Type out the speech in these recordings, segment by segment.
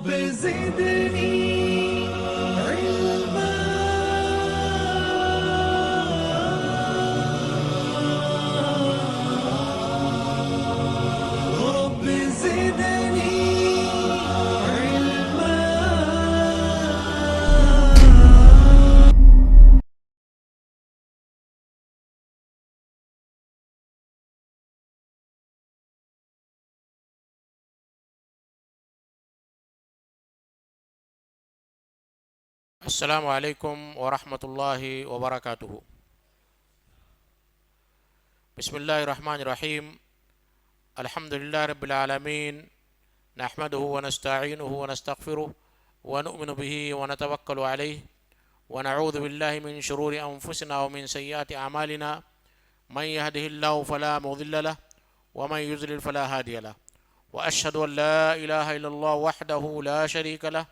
رب زدني علما. رب زدني علما. السلام علیکم ورحمۃ اللہ وبرکاتہ. بسم اللہ الرحمن الرحیم. الحمد للہ رب العالمین. نحمده ونستعینه ونستغفره ونؤمن به ونتوکل علیہ ونعوذ باللہ من شرور انفسنا ومن سیئات اعمالنا. من يهده الله فلا مضل له ومن يضلل فلا هادي له. واشهد ان لا اله الا الله وحده لا شريك له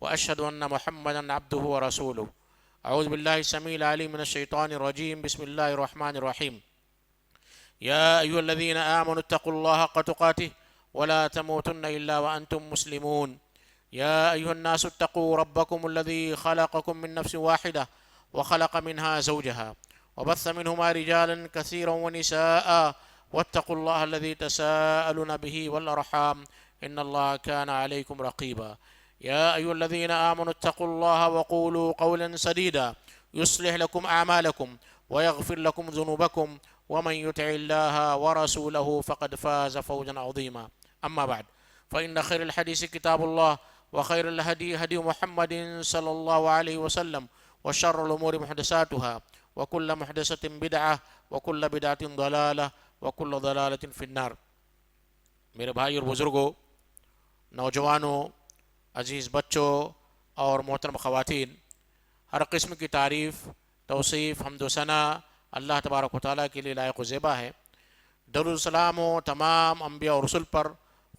واشهد ان محمدا عبده ورسوله. اعوذ باللہ السمیع العلیم من الشیطان الرجیم. بسم اللہ الرحمن الرحیم. یا ایھا الذین آمنوا اتقوا اللہ حق تقاته ولا تموتن الا وانتم مسلمون. یا ایھا الناس اتقوا ربکم الذی خلقکم من نفس واحدہ وخلق منها زوجها وبث منهما رجالا كثيرا ونساء واتقوا الله الذي تساءلون به والارحام ان الله كان عليكم رقيبا. يا أيها الذين آمنوا اتقوا الله وقولوا قولا سديدا يصلح لكم أعمالكم ويغفر لكم ذنوبكم ومن يطع الله ورسوله فقد فاز فوزا عظيما. أما بعد فإن خير الحديث كتاب الله وخير الهدي هدي محمد صلى الله عليه وسلم وشر الأمور محدثاتها وكل محدثة بدعة وكل بدعة ضلالة وكل ضلالة في النار. میرے بھائی اور بزرگوں، نوجوانوں، عزیز بچوں اور محترم خواتین، ہر قسم کی تعریف، توصیف، حمد و ثنا اللہ تبارک و تعالیٰ کے لیے لائق و زیبا ہے. درود و سلام ہو تمام انبیاء اور رسل پر،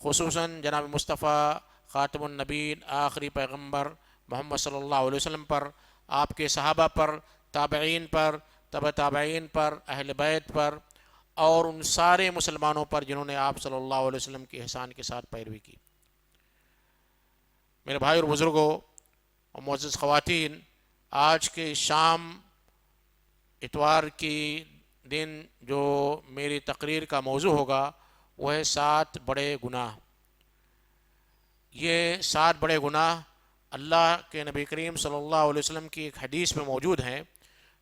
خصوصاً جناب مصطفیٰ خاتم النبیین آخری پیغمبر محمد صلی اللہ علیہ وسلم پر، آپ کے صحابہ پر، تابعین پر، تبع تابعین پر، اہل بیت پر، اور ان سارے مسلمانوں پر جنہوں نے آپ صلی اللہ علیہ وسلم کے احسان کے ساتھ پیروی کی. میرے بھائی اور بزرگوں اور معزز خواتین، آج کے شام اتوار کی دن جو میری تقریر کا موضوع ہوگا وہ ہے 7 بڑے گناہ. یہ 7 بڑے گناہ اللہ کے نبی کریم صلی اللہ علیہ وسلم کی ایک حدیث میں موجود ہیں،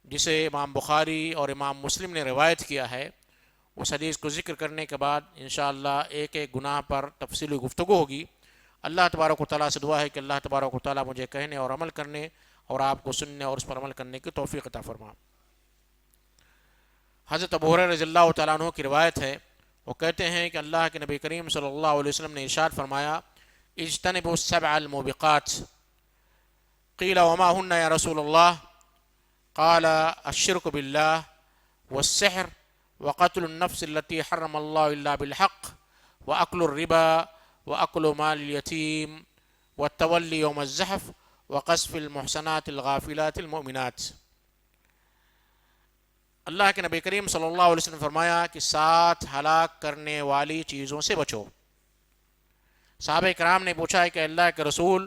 جسے امام بخاری اور امام مسلم نے روایت کیا ہے. اس حدیث کو ذکر کرنے کے بعد انشاءاللہ ایک ایک گناہ پر تفصیلی گفتگو ہوگی. اللہ تبارک و تعالیٰ سے دعا ہے کہ اللہ تبارک و تعالیٰ مجھے کہنے اور عمل کرنے اور آپ کو سننے اور اس پر عمل کرنے کی توفیق عطا فرما. حضرت ابو ہریرہ رضی اللہ تعالیٰ عنہ کی روایت ہے، وہ کہتے ہیں کہ اللہ کے نبی کریم صلی اللہ علیہ وسلم نے ارشاد فرمایا: اجتنبوا السبع الموبقات. قیل وما ہن یا رسول اللہ؟ قال الشرک باللہ والسحر وقتل النفس التي حرم الله الا بالحق واكل الربا واكل مال اليتيم والتولي يوم الزحف وقذف المحصنات الغافلات المؤمنات. اللہ کے نبی کریم صلی اللہ علیہ وسلم نے فرمایا کہ 7 ہلاک کرنے والی چیزوں سے بچو. صحابہ کرام نے پوچھا ہے کہ اللہ کے رسول،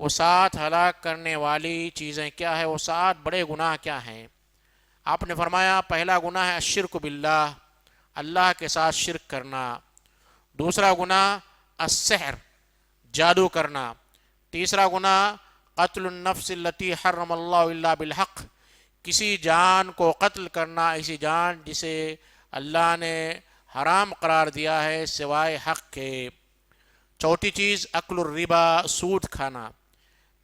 وہ 7 ہلاک کرنے والی چیزیں کیا ہیں؟ وہ 7 بڑے گناہ کیا ہیں؟ آپ نے فرمایا پہلا گناہ ہے الشرک باللہ، اللہ کے ساتھ شرک کرنا. دوسرا گناہ السحر، جادو کرنا. تیسرا گناہ قتل النفس التي حرم اللہ الا بالحق، کسی جان کو قتل کرنا، ایسی جان جسے اللہ نے حرام قرار دیا ہے سوائے حق کے. چوتھی چیز اکل الربا، سود کھانا.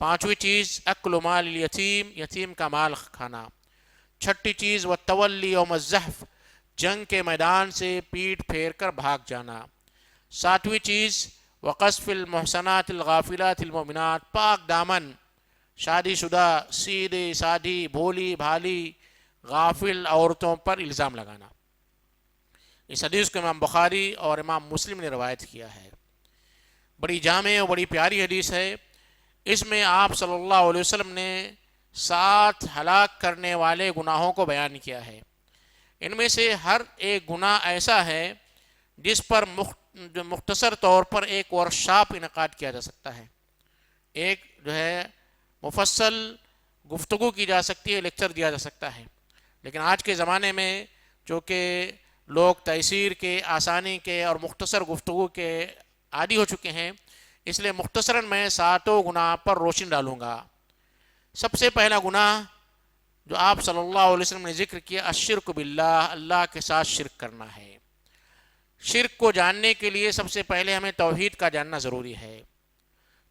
پانچویں چیز اکل مال الیتیم، یتیم کا مال کھانا. چھٹی چیز والتولی یوم الزحف، جنگ کے میدان سے پیٹ پھیر کر بھاگ جانا. ساتویں چیز وقذف المحصنات الغافلات المؤمنات، پاک دامن شادی شدہ سیدھی سادھی بھولی بھالی غافل عورتوں پر الزام لگانا. اس حدیث کو امام بخاری اور امام مسلم نے روایت کیا ہے. بڑی جامع اور بڑی پیاری حدیث ہے. اس میں آپ صلی اللہ علیہ وسلم نے 7 ہلاک کرنے والے گناہوں کو بیان کیا ہے. ان میں سے ہر ایک گناہ ایسا ہے جس پر مختصر طور پر ایک ورکشاپ انعقاد کیا جا سکتا ہے. ایک جو ہے مفصل گفتگو کی جا سکتی ہے، لیکچر دیا جا سکتا ہے. لیکن آج کے زمانے میں چونکہ لوگ تیسیر کے، آسانی کے اور مختصر گفتگو کے عادی ہو چکے ہیں، اس لیے مختصراً میں 7 گناہ پر روشنی ڈالوں گا. سب سے پہلا گناہ جو آپ صلی اللہ علیہ وسلم نے ذکر کیا، الشرک باللہ، اللہ کے ساتھ شرک کرنا ہے. شرک کو جاننے کے لیے سب سے پہلے ہمیں توحید کا جاننا ضروری ہے.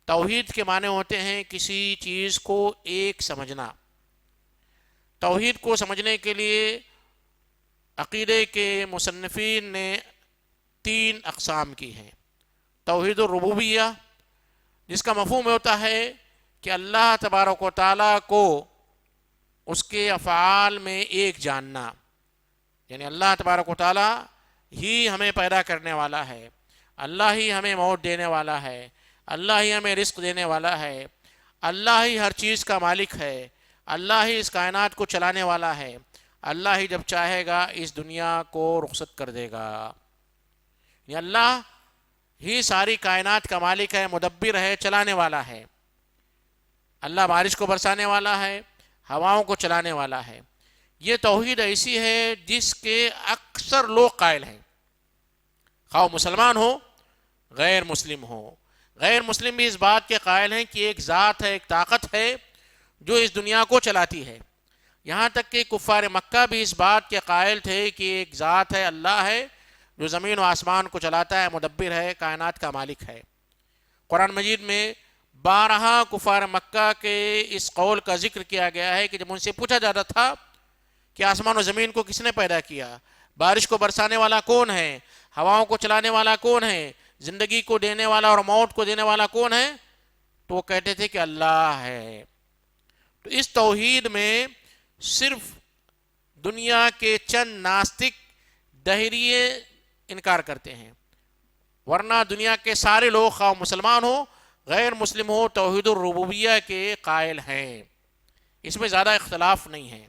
توحید کے معنی ہوتے ہیں کسی چیز کو ایک سمجھنا. توحید کو سمجھنے کے لیے عقیدے کے مصنفین نے 3 اقسام کی ہیں. توحید الربوبیہ، جس کا مفہوم ہوتا ہے کہ اللہ تبارک و تعالیٰ کو اس کے افعال میں ایک جاننا، یعنی اللہ تبارک و تعالیٰ ہی ہمیں پیدا کرنے والا ہے، اللہ ہی ہمیں موت دینے والا ہے، اللہ ہی ہمیں رزق دینے والا ہے، اللہ ہی ہر چیز کا مالک ہے، اللہ ہی اس کائنات کو چلانے والا ہے، اللہ ہی جب چاہے گا اس دنیا کو رخصت کر دے گا. یہ اللہ ہی ساری کائنات کا مالک ہے، مدبر ہے، چلانے والا ہے. اللہ بارش کو برسانے والا ہے، ہواؤں کو چلانے والا ہے. یہ توحید ایسی ہے جس کے اکثر لوگ قائل ہیں، خواہ مسلمان ہو غیر مسلم ہو. غیر مسلم بھی اس بات کے قائل ہیں کہ ایک ذات ہے، ایک طاقت ہے جو اس دنیا کو چلاتی ہے. یہاں تک کہ کفار مکہ بھی اس بات کے قائل تھے کہ ایک ذات ہے، اللہ ہے، جو زمین و آسمان کو چلاتا ہے، مدبر ہے، کائنات کا مالک ہے. قرآن مجید میں 12 کفار مکہ کے اس قول کا ذکر کیا گیا ہے کہ جب ان سے پوچھا جاتا تھا کہ آسمان و زمین کو کس نے پیدا کیا، بارش کو برسانے والا کون ہے، ہواؤں کو چلانے والا کون ہے، زندگی کو دینے والا اور موت کو دینے والا کون ہے، تو وہ کہتے تھے کہ اللہ ہے. تو اس توحید میں صرف دنیا کے چند ناستک دہریے انکار کرتے ہیں، ورنہ دنیا کے سارے لوگ خواہ مسلمان ہو غیر مسلم ہو توحید الربوبیہ کے قائل ہیں. اس میں زیادہ اختلاف نہیں ہے.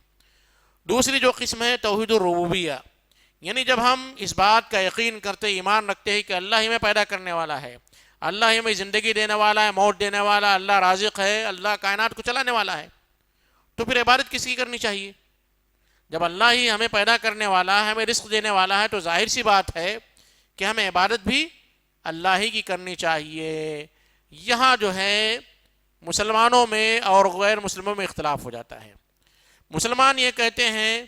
دوسری جو قسم ہے توحید الربوبیہ، یعنی جب ہم اس بات کا یقین کرتے، ایمان رکھتے ہیں کہ اللہ ہی میں پیدا کرنے والا ہے، اللہ ہی میں زندگی دینے والا ہے، موت دینے والا، اللہ رازق ہے، اللہ کائنات کو چلانے والا ہے، تو پھر عبادت کس کی کرنی چاہیے؟ جب اللہ ہی ہمیں پیدا کرنے والا ہے، ہمیں رزق دینے والا ہے، تو ظاہر سی بات ہے کہ ہمیں عبادت بھی اللہ ہی کی کرنی چاہیے. یہاں جو ہے مسلمانوں میں اور غیر مسلموں میں اختلاف ہو جاتا ہے. مسلمان یہ کہتے ہیں،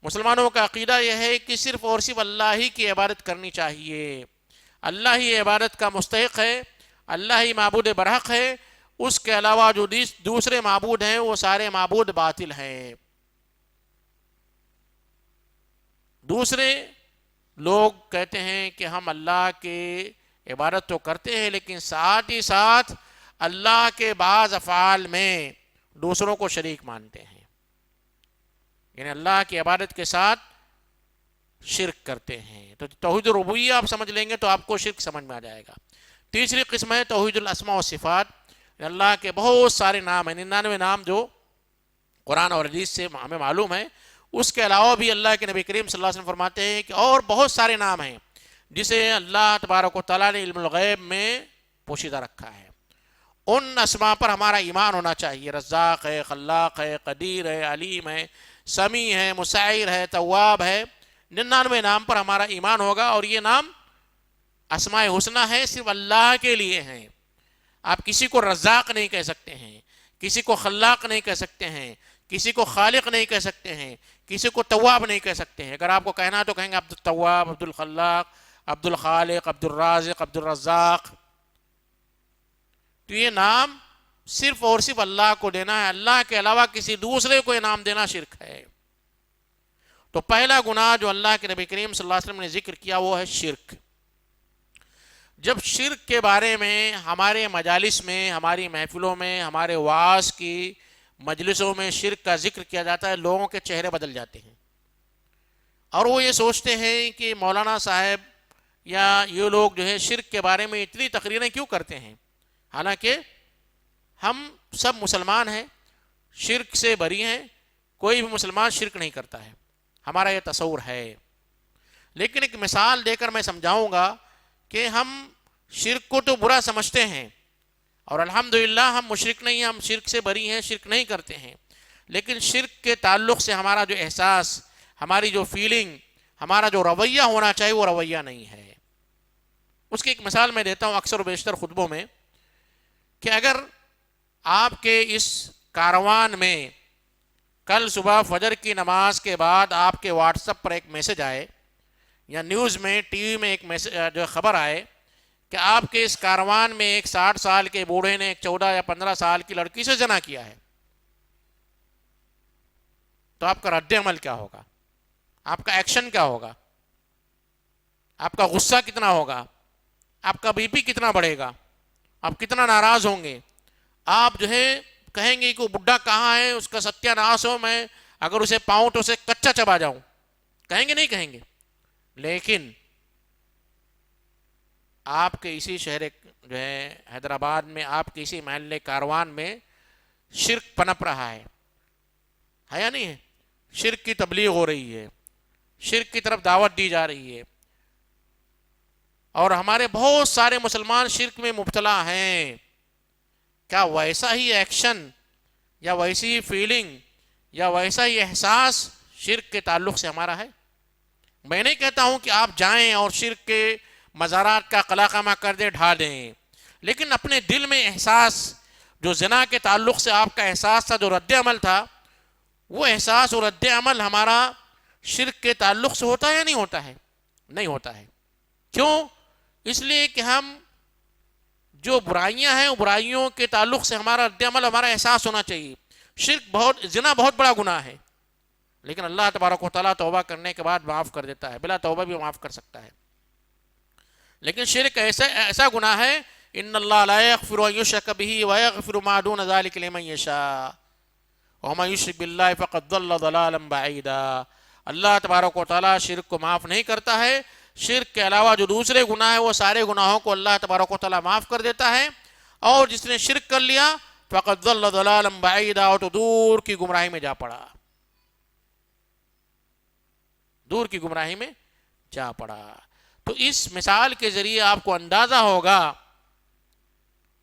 مسلمانوں کا عقیدہ یہ ہے کہ صرف اور صرف اللہ ہی کی عبادت کرنی چاہیے، اللہ ہی عبادت کا مستحق ہے، اللہ ہی معبود برحق ہے، اس کے علاوہ جو دوسرے معبود ہیں وہ سارے معبود باطل ہیں. دوسرے لوگ کہتے ہیں کہ ہم اللہ کی عبادت تو کرتے ہیں لیکن ساتھ ہی ساتھ اللہ کے بعض افعال میں دوسروں کو شریک مانتے ہیں، یعنی اللہ کی عبادت کے ساتھ شرک کرتے ہیں. تو توحید الربوبیہ آپ سمجھ لیں گے تو آپ کو شرک سمجھ میں آ جائے گا. تیسری قسم ہے توحید الاسماء و صفات. اللہ کے بہت سارے نام ہیں، 99 نام جو قرآن اور حدیث سے ہمیں معلوم ہے. اس کے علاوہ بھی اللہ کے نبی کریم صلی اللہ علیہ وسلم فرماتے ہیں کہ اور بہت سارے نام ہیں جسے اللہ تبارک و تعالیٰ نے علم الغیب میں پوشیدہ رکھا ہے. ان اسماء پر ہمارا ایمان ہونا چاہیے. رزاق ہے، خلاق ہے، قدیر ہے، علیم ہے، سمیع ہے، مساعر ہے، تواب ہے. 99 نام پر ہمارا ایمان ہوگا، اور یہ نام اسماء حسنہ ہے، صرف اللہ کے لیے ہیں. آپ کسی کو رزاق نہیں کہہ سکتے ہیں، کسی کو خلاق نہیں کہہ سکتے ہیں، کسی کو خالق نہیں کہہ سکتے ہیں، کسی کو تواب نہیں کہہ سکتے ہیں. اگر آپ کو کہنا تو کہیں گے عبد التواب، عبد الخلاق، عبد الخالق، عبد الرازق، عبد الرزاق. تو یہ نام صرف اور صرف اللہ کو دینا ہے، اللہ کے علاوہ کسی دوسرے کو یہ نام دینا شرک ہے. تو پہلا گناہ جو اللہ کے نبی کریم صلی اللہ علیہ وسلم نے ذکر کیا وہ ہے شرک. جب شرک کے بارے میں ہمارے مجالس میں، ہماری محفلوں میں، ہمارے وعظ کی مجلسوں میں شرک کا ذکر کیا جاتا ہے، لوگوں کے چہرے بدل جاتے ہیں اور وہ یہ سوچتے ہیں کہ مولانا صاحب یا یہ لوگ جو ہے شرک کے بارے میں اتنی تقریریں کیوں کرتے ہیں، حالانکہ ہم سب مسلمان ہیں، شرک سے بری ہیں، کوئی بھی مسلمان شرک نہیں کرتا ہے، ہمارا یہ تصور ہے. لیکن ایک مثال دے کر میں سمجھاؤں گا کہ ہم شرک کو تو برا سمجھتے ہیں اور الحمدللہ ہم مشرک نہیں ہیں، ہم شرک سے بری ہیں، شرک نہیں کرتے ہیں، لیکن شرک کے تعلق سے ہمارا جو احساس، ہماری جو فیلنگ، ہمارا جو رویہ ہونا چاہیے وہ رویہ نہیں ہے۔ اس کی ایک مثال میں دیتا ہوں اکثر و بیشتر خطبوں میں، کہ اگر آپ کے اس کاروان میں کل صبح فجر کی نماز کے بعد آپ کے واٹس ایپ پر ایک میسج آئے، یا نیوز میں ٹی وی میں ایک میسج جو خبر آئے کہ آپ کے اس کاروان میں ایک 60 سال کے بوڑھے نے ایک 14 یا 15 سال کی لڑکی سے زنا کیا ہے، تو آپ کا رد عمل کیا ہوگا؟ آپ کا ایکشن کیا ہوگا؟ آپ کا غصہ کتنا ہوگا؟ آپ کا بی پی کتنا بڑھے گا؟ آپ کتنا ناراض ہوں گے؟ آپ جو ہے کہیں گے کہ وہ بڈھا کہاں ہے، اس کا ستیہ ناش ہو، میں اگر اسے پاؤں تو اسے کچا چبا جاؤں، کہیں گے نہیں کہیں گے؟ لیکن آپ کے اسی شہر جو ہے حیدرآباد میں، آپ کے اسی محلے کاروان میں شرک پنپ رہا ہے یا نہیں ہے؟ شرک کی تبلیغ ہو رہی ہے، شرک کی طرف دعوت دی جا رہی ہے، اور ہمارے بہت سارے مسلمان شرک میں مبتلا ہیں۔ کیا ویسا ہی ایکشن یا ویسی ہی فیلنگ یا ویسا ہی احساس شرک کے تعلق سے ہمارا ہے؟ میں نہیں کہتا ہوں کہ آپ جائیں اور شرک کے مزارات کا قلاقامہ کر دیں، ڈھا دیں، لیکن اپنے دل میں احساس، جو زنا کے تعلق سے آپ کا احساس تھا، جو رد عمل تھا، وہ احساس اور رد عمل ہمارا شرک کے تعلق سے ہوتا ہے یا نہیں ہوتا ہے؟ نہیں ہوتا ہے۔ کیوں؟ اس لیے کہ ہم جو برائیاں ہیں، وہ برائیوں کے تعلق سے ہمارا رد عمل، ہمارا احساس ہونا چاہیے۔ زنا بہت بڑا گناہ ہے، لیکن اللہ تبارک و تعالیٰ توبہ کرنے کے بعد معاف کر دیتا ہے، بلا توبہ بھی معاف کر سکتا ہے۔ لیکن شرک ایسا گناہ ہے، ان اللہ لا یغفر ان یشرک بہ ویغفر ما دون ذلک لمن یشاء ومن یشرک باللہ فقد ضل ضلالا بعیدا۔ اللہ تبارک و تعالیٰ شرک کو معاف نہیں کرتا ہے، شرک کے علاوہ جو دوسرے گناہ ہیں وہ سارے گناہوں کو اللہ تبارک و تعالیٰ معاف کر دیتا ہے، اور جس نے شرک کر لیا فقد ضل ضلالا بعیدا، اور تو دور کی گمراہی میں جا پڑا، دور کی گمراہی میں جا پڑا۔ تو اس مثال کے ذریعے آپ کو اندازہ ہوگا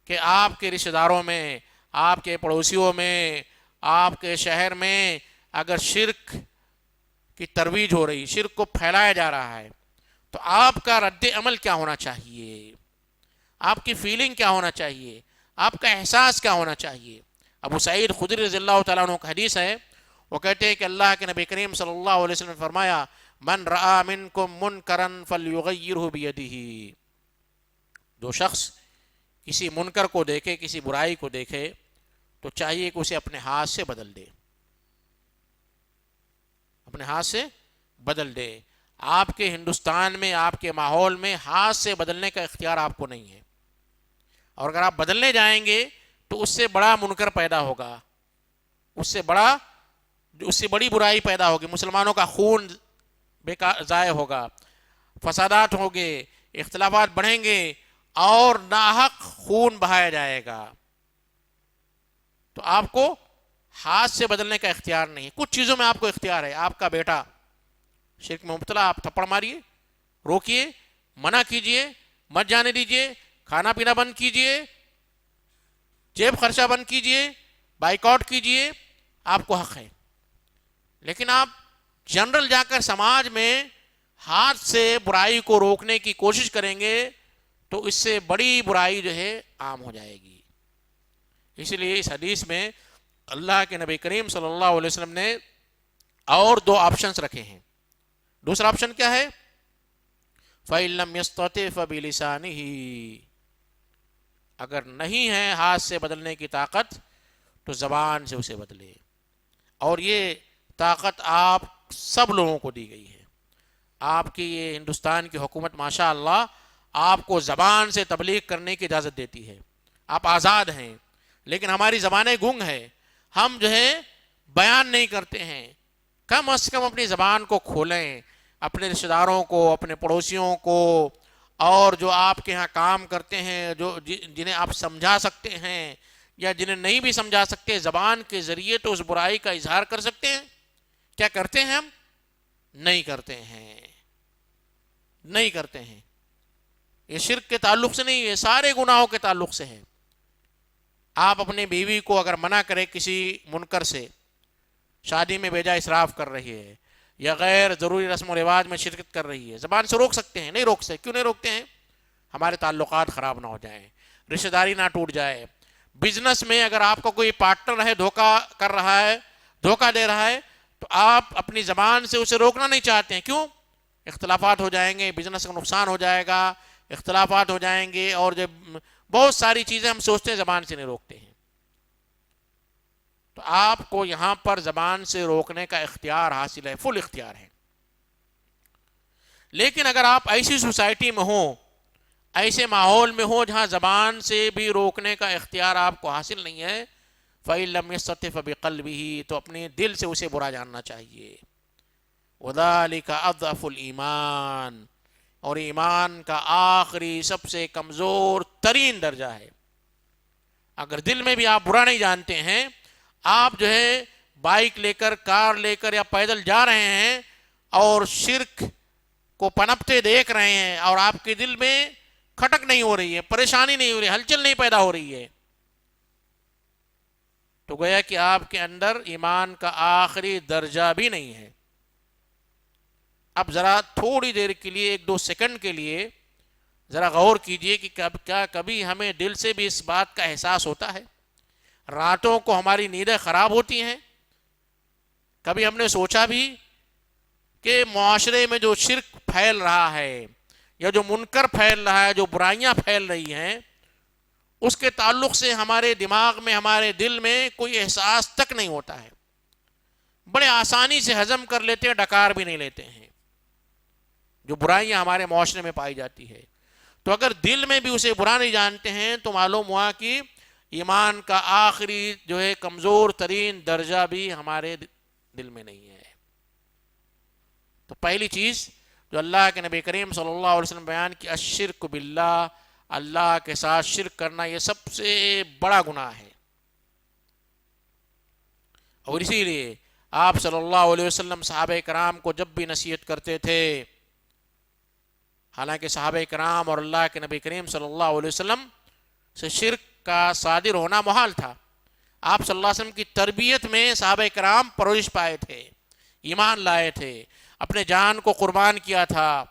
کہ آپ کے رشتہ داروں میں، آپ کے پڑوسیوں میں، آپ کے شہر میں اگر شرک کی ترویج ہو رہی، شرک کو پھیلایا جا رہا ہے، تو آپ کا رد عمل کیا ہونا چاہیے؟ آپ کی فیلنگ کیا ہونا چاہیے؟ آپ کا احساس کیا ہونا چاہیے؟ ابو سعید خدری رضی اللہ تعالیٰ عنہ کا حدیث ہے، وہ کہتے ہیں کہ اللہ کے نبی کریم صلی اللہ علیہ وسلم نے فرمایا، من رآ منکم منکرا فلیغیرہ بیدہ، جو شخص کسی منکر کو دیکھے، کسی برائی کو دیکھے، تو چاہیے کہ اسے اپنے ہاتھ سے بدل دے، اپنے ہاتھ سے بدل دے۔ آپ کے ہندوستان میں، آپ کے ماحول میں ہاتھ سے بدلنے کا اختیار آپ کو نہیں ہے، اور اگر آپ بدلنے جائیں گے تو اس سے بڑا منکر پیدا ہوگا، اس سے بڑی برائی پیدا ہوگی، مسلمانوں کا خون ضائع ہوگا، فسادات ہوں گے، اختلافات بڑھیں گے، اور ناحق خون بہایا جائے گا۔ تو آپ کو ہاتھ سے بدلنے کا اختیار نہیں ہے، کچھ چیزوں میں آپ کو اختیار ہے۔ آپ کا بیٹا شرک میں مبتلا، آپ تھپڑ ماریے، روکیے، منع کیجئے، مت جانے دیجئے، کھانا پینا بند کیجئے، جیب خرچہ بند کیجئے، بائیکاٹ کیجئے، آپ کو حق ہے۔ لیکن آپ جنرل جا کر سماج میں ہاتھ سے برائی کو روکنے کی کوشش کریں گے تو اس سے بڑی برائی جو ہے عام ہو جائے گی۔ اس لیے اس حدیث میں اللہ کے نبی کریم صلی اللہ علیہ وسلم نے اور دو آپشنز رکھے ہیں۔ دوسرا آپشن کیا ہے؟ فَإِن لَّمْ يَسْتَطِعْ فَبِلِسَانِهِ، اگر نہیں ہے ہاتھ سے بدلنے کی طاقت تو زبان سے اسے بدلے، اور یہ طاقت آپ سب لوگوں کو دی گئی ہے۔ آپ کی یہ ہندوستان کی حکومت ماشاء اللہ آپ کو زبان سے تبلیغ کرنے کی اجازت دیتی ہے، آپ آزاد ہیں، لیکن ہماری زبانیں گنگ ہیں، ہم جو ہے بیان نہیں کرتے ہیں۔ کم از کم اپنی زبان کو کھولیں، اپنے رشتہ داروں کو، اپنے پڑوسیوں کو، اور جو آپ کے ہاں کام کرتے ہیں، جنہیں آپ سمجھا سکتے ہیں یا جنہیں نہیں بھی سمجھا سکتے، زبان کے ذریعے تو اس برائی کا اظہار کر سکتے ہیں۔ کیا کرتے ہیں ہم؟ نہیں کرتے ہیں، نہیں کرتے ہیں۔ یہ شرک کے تعلق سے نہیں، یہ سارے گناہوں کے تعلق سے ہے۔ آپ اپنی بیوی کو اگر منع کرے کسی منکر سے، شادی میں بیجا اسراف کر رہی ہے یا غیر ضروری رسم و رواج میں شرکت کر رہی ہے، زبان سے روک سکتے ہیں؟ نہیں روک سکتے. کیوں نہیں روکتے ہیں؟ ہمارے تعلقات خراب نہ ہو جائیں، رشتہ داری نہ ٹوٹ جائے. بزنس میں اگر آپ کا کوئی پارٹنر ہے دھوکہ کر رہا ہے، دھوکہ دے رہا ہے، تو آپ اپنی زبان سے اسے روکنا نہیں چاہتے ہیں. کیوں؟ اختلافات ہو جائیں گے، بزنس کا نقصان ہو جائے گا، اختلافات ہو جائیں گے، اور جب بہت ساری چیزیں ہم سوچتے ہیں زبان سے نہیں روکتے ہیں. تو آپ کو یہاں پر زبان سے روکنے کا اختیار حاصل ہے، فل اختیار ہے. لیکن اگر آپ ایسی سوسائٹی میں ہوں، ایسے ماحول میں ہو جہاں زبان سے بھی روکنے کا اختیار آپ کو حاصل نہیں ہے، فَإِن لَمْ يَسْتَطِعْ فَبِقَلْبِهِ، تو اپنے دل سے اسے برا جاننا چاہیے. وَذَلِكَ أَضْعَفُ الْإِيمَانِ، اور ایمان کا آخری سب سے کمزور ترین درجہ ہے. اگر دل میں بھی آپ برا نہیں جانتے ہیں، آپ جو ہے بائک لے کر، کار لے کر یا پیدل جا رہے ہیں اور شرک کو پنپتے دیکھ رہے ہیں، اور آپ کے دل میں کھٹک نہیں ہو رہی ہے، پریشانی نہیں ہو رہی ہے، ہلچل نہیں پیدا ہو رہی ہے، تو گویا کہ آپ کے اندر ایمان کا آخری درجہ بھی نہیں ہے. اب ذرا تھوڑی دیر کے لیے، 1-2 سیکنڈ کے لیے ذرا غور کیجئے کہ کیا کبھی ہمیں دل سے بھی اس بات کا احساس ہوتا ہے؟ راتوں کو ہماری نیندیں خراب ہوتی ہیں. کبھی ہم نے سوچا بھی کہ معاشرے میں جو شرک پھیل رہا ہے یا جو منکر پھیل رہا ہے، جو برائیاں پھیل رہی ہیں، اس کے تعلق سے ہمارے دماغ میں، ہمارے دل میں کوئی احساس تک نہیں ہوتا ہے، بڑے آسانی سے ہضم کر لیتے ہیں، ڈکار بھی نہیں لیتے ہیں جو برائیاں ہمارے معاشرے میں پائی جاتی ہے. تو اگر دل میں بھی اسے برا نہیں جانتے ہیں تو معلوم ہوا کہ ایمان کا آخری جو ہے کمزور ترین درجہ بھی ہمارے دل میں نہیں ہے. تو پہلی چیز جو اللہ کے نبی کریم صلی اللہ علیہ وسلم بیان کی، الشرک باللہ، اللہ کے ساتھ شرک کرنا یہ سب سے بڑا گناہ ہے. اور اسی لیے آپ صلی اللہ علیہ وسلم صحابہ کرام کو جب بھی نصیحت کرتے تھے، حالانکہ صحابہ کرام اور اللہ کے نبی کریم صلی اللہ علیہ وسلم سے شرک کا صادر ہونا محال تھا. آپ صلی اللہ علیہ وسلم کی تربیت میں صحابہ کرام پرورش پائے تھے، ایمان لائے تھے، اپنے جان کو قربان کیا تھا.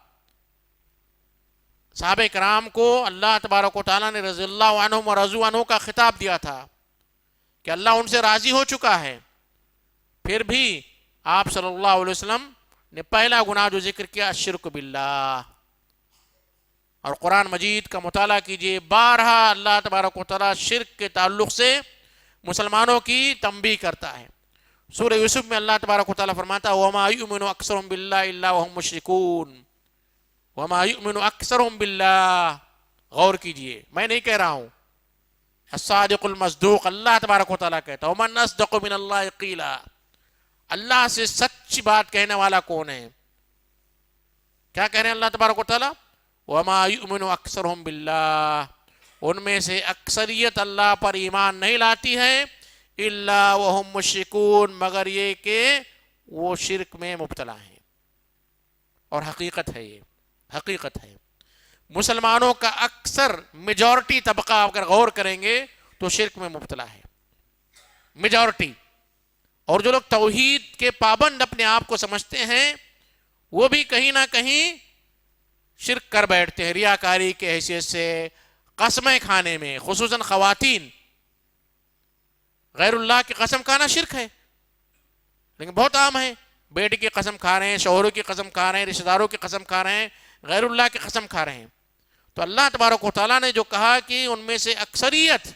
صحابہ کرام کو اللہ تبارک و تعالیٰ نے رضی اللہ عنہم و رضوا عنہ کا خطاب دیا تھا کہ اللہ ان سے راضی ہو چکا ہے. پھر بھی آپ صلی اللہ علیہ وسلم نے پہلا گناہ جو ذکر کیا، الشرک باللہ. اور قرآن مجید کا مطالعہ کیجئے، بارہا اللہ تبارک و تعالیٰ شرک کے تعلق سے مسلمانوں کی تنبیہ کرتا ہے. سورہ یوسف میں اللہ تبارک و تعالیٰ فرماتا ہے وَمَا يُؤْمِنُ أَكْثَرُهُم بِاللَّهِ إِلَّا وَهُم مُشْرِكُونَ. وَمَا يُؤْمِنُ أَكْثَرُهُم بِاللَّهِ، غور کیجئے، میں نہیں کہہ رہا ہوں، الصادق المصدوق اللہ تبارک و تعالیٰ کہتا ہے وَمَنْ أَصْدَقُ مِنَ اللَّهِ قِيلًا. اللہ سے سچ بات کہنے والا کون ہے؟ کیا کہہ رہے ہیں اللہ تبارک و تعالیٰ؟ وَمَا يُؤْمِنُ أَكْثَرُهُم بِاللَّهِ، ان میں سے اکثریت اللہ پر ایمان نہیں لاتی ہے، الا وهم مشرکون، مگر یہ کہ وہ شرک میں مبتلا ہیں. اور حقیقت ہے، یہ حقیقت ہے. مسلمانوں کا اکثر میجورٹی طبقہ اگر غور کریں گے تو شرک میں مبتلا ہے، میجورٹی. اور جو لوگ توحید کے پابند اپنے آپ کو سمجھتے ہیں وہ بھی کہیں نہ کہیں شرک کر بیٹھتے ہیں، ریاکاری کے حیثیت سے، قسمیں کھانے میں، خصوصاً خواتین. غیر اللہ کی قسم کھانا شرک ہے، لیکن بہت عام ہے. بیٹی کی قسم کھا رہے ہیں، شوہروں کی قسم کھا رہے ہیں، رشتہ داروں کی قسم کھا رہے ہیں، غیر اللہ کی قسم کھا رہے ہیں. تو اللہ تبارک و تعالیٰ نے جو کہا کہ ان میں سے اکثریت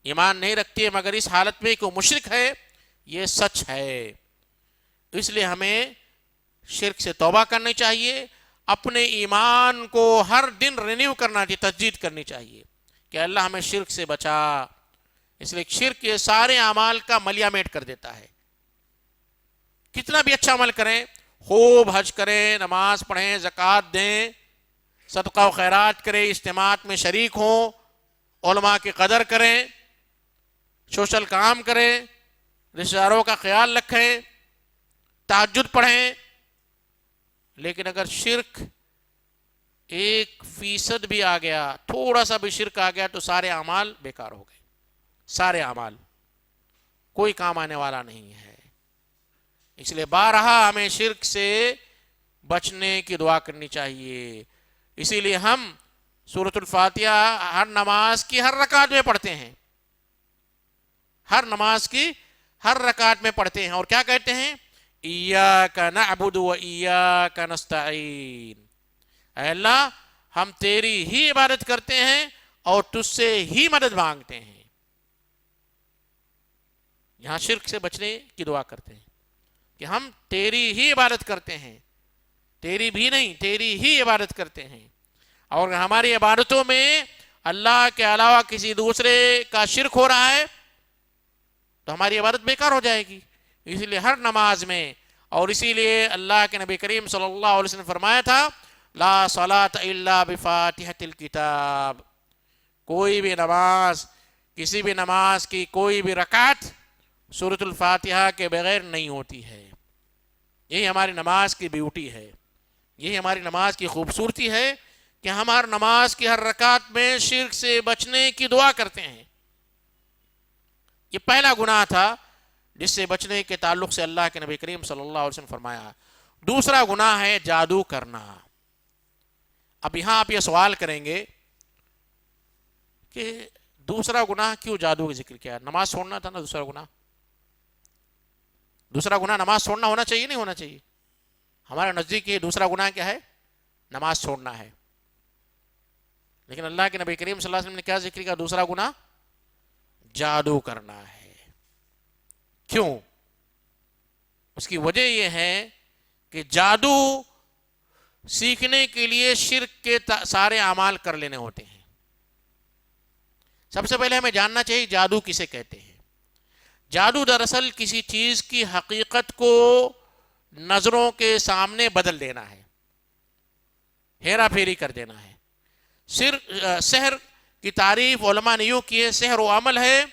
ایمان نہیں رکھتی ہے مگر اس حالت میں کہ وہ مشرک ہے، یہ سچ ہے. اس لیے ہمیں شرک سے توبہ کرنی چاہیے، اپنے ایمان کو ہر دن رینیو کرنا چاہیے، تجدید کرنی چاہیے کہ اللہ ہمیں شرک سے بچا. اس لیے شرک یہ سارے اعمال کا ملیا میٹ کر دیتا ہے. کتنا بھی اچھا عمل کریں، خوب حج کریں، نماز پڑھیں، زکوٰۃ دیں، صدقہ و خیرات کریں، اجتماعات میں شریک ہوں، علماء کی قدر کریں، سوشل کام کریں، رشتہ داروں کا خیال رکھیں، تہجد پڑھیں، لیکن اگر شرک 1% بھی آ گیا، تھوڑا سا بھی شرک آ گیا تو سارے اعمال بیکار ہو گئے. سارے اعمال، کوئی کام آنے والا نہیں ہے. اس لیے بارہا ہمیں شرک سے بچنے کی دعا کرنی چاہیے. اسی لیے ہم سورۃ الفاتحہ ہر نماز کی ہر رکعت میں پڑھتے ہیں، ہر نماز کی ہر رکعت میں پڑھتے ہیں، اور کیا کہتے ہیں؟ ایاک نعبد و ایاک نستعین. اے اللہ ہم تیری ہی عبادت کرتے ہیں اور تجھ سے ہی مدد مانگتے ہیں. یہاں شرک سے بچنے کی دعا کرتے ہیں کہ ہم تیری ہی عبادت کرتے ہیں، تیری بھی نہیں، تیری ہی عبادت کرتے ہیں. اور ہماری عبادتوں میں اللہ کے علاوہ کسی دوسرے کا شرک ہو رہا ہے تو ہماری عبادت بیکار ہو جائے گی. اس لیے ہر نماز میں، اور اسی لیے اللہ کے نبی کریم صلی اللہ علیہ وسلم نے فرمایا تھا لا صلاۃ الا بفاتحۃ الکتاب. کوئی بھی نماز، کسی بھی نماز کی کوئی بھی رکعت سورۃ الفاتحہ کے بغیر نہیں ہوتی ہے. یہی ہماری نماز کی بیوٹی ہے، یہی ہماری نماز کی خوبصورتی ہے کہ ہم ہر نماز کی ہر رکعت میں شرک سے بچنے کی دعا کرتے ہیں. یہ پہلا گناہ تھا جس سے بچنے کے تعلق سے اللہ کے نبی کریم صلی اللہ علیہ وسلم فرمایا. دوسرا گناہ ہے جادو کرنا. اب یہاں آپ یہ سوال کریں گے کہ دوسرا گناہ کیوں جادو کا ذکر کیا؟ نماز چھوڑنا تھا نا دوسرا گناہ. دوسرا گناہ نماز چھوڑنا ہونا چاہیے نہیں ہونا چاہیے؟ ہمارے نزدیک یہ دوسرا گناہ کیا ہے؟ نماز چھوڑنا ہے. لیکن اللہ کے نبی کریم صلی اللہ علیہ وسلم نے کیا ذکر کیا؟ دوسرا گناہ جادو کرنا ہے. کیوں؟ اس کی وجہ یہ ہے کہ جادو سیکھنے کے لیے شرک کے سارے اعمال کر لینے ہوتے ہیں. سب سے پہلے ہمیں جاننا چاہیے جادو کسے کہتے ہیں. جادو دراصل کسی چیز کی حقیقت کو نظروں کے سامنے بدل دینا ہے، ہیرا پھیری کر دینا ہے. سحر کی تعریف علماء نے یوں کی ہے، سحر وہ عمل ہے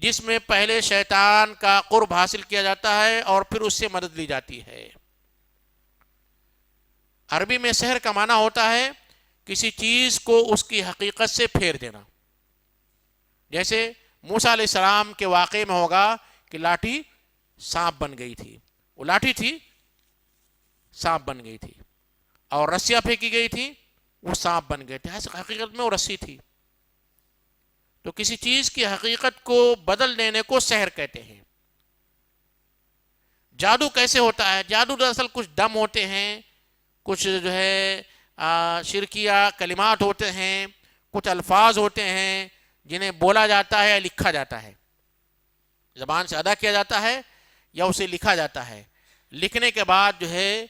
جس میں پہلے شیطان کا قرب حاصل کیا جاتا ہے اور پھر اس سے مدد لی جاتی ہے. عربی میں سحر کا معنی ہوتا ہے کسی چیز کو اس کی حقیقت سے پھیر دینا. جیسے موسیٰ علیہ السلام کے واقعے میں ہوگا کہ لاٹھی سانپ بن گئی تھی، وہ لاٹھی تھی سانپ بن گئی تھی، اور رسیاں پھینکی گئی تھی وہ سانپ بن گئے تھے. حقیقت میں وہ رسی تھی. تو کسی چیز کی حقیقت کو بدل دینے کو سحر کہتے ہیں. جادو کیسے ہوتا ہے؟ جادو دراصل کچھ دم ہوتے ہیں، کچھ جو ہے شرکیہ کلمات ہوتے ہیں، کچھ الفاظ ہوتے ہیں جنہیں بولا جاتا ہے یا لکھا جاتا ہے، زبان سے ادا کیا جاتا ہے یا اسے لکھا جاتا ہے. لکھنے کے بعد جو ہے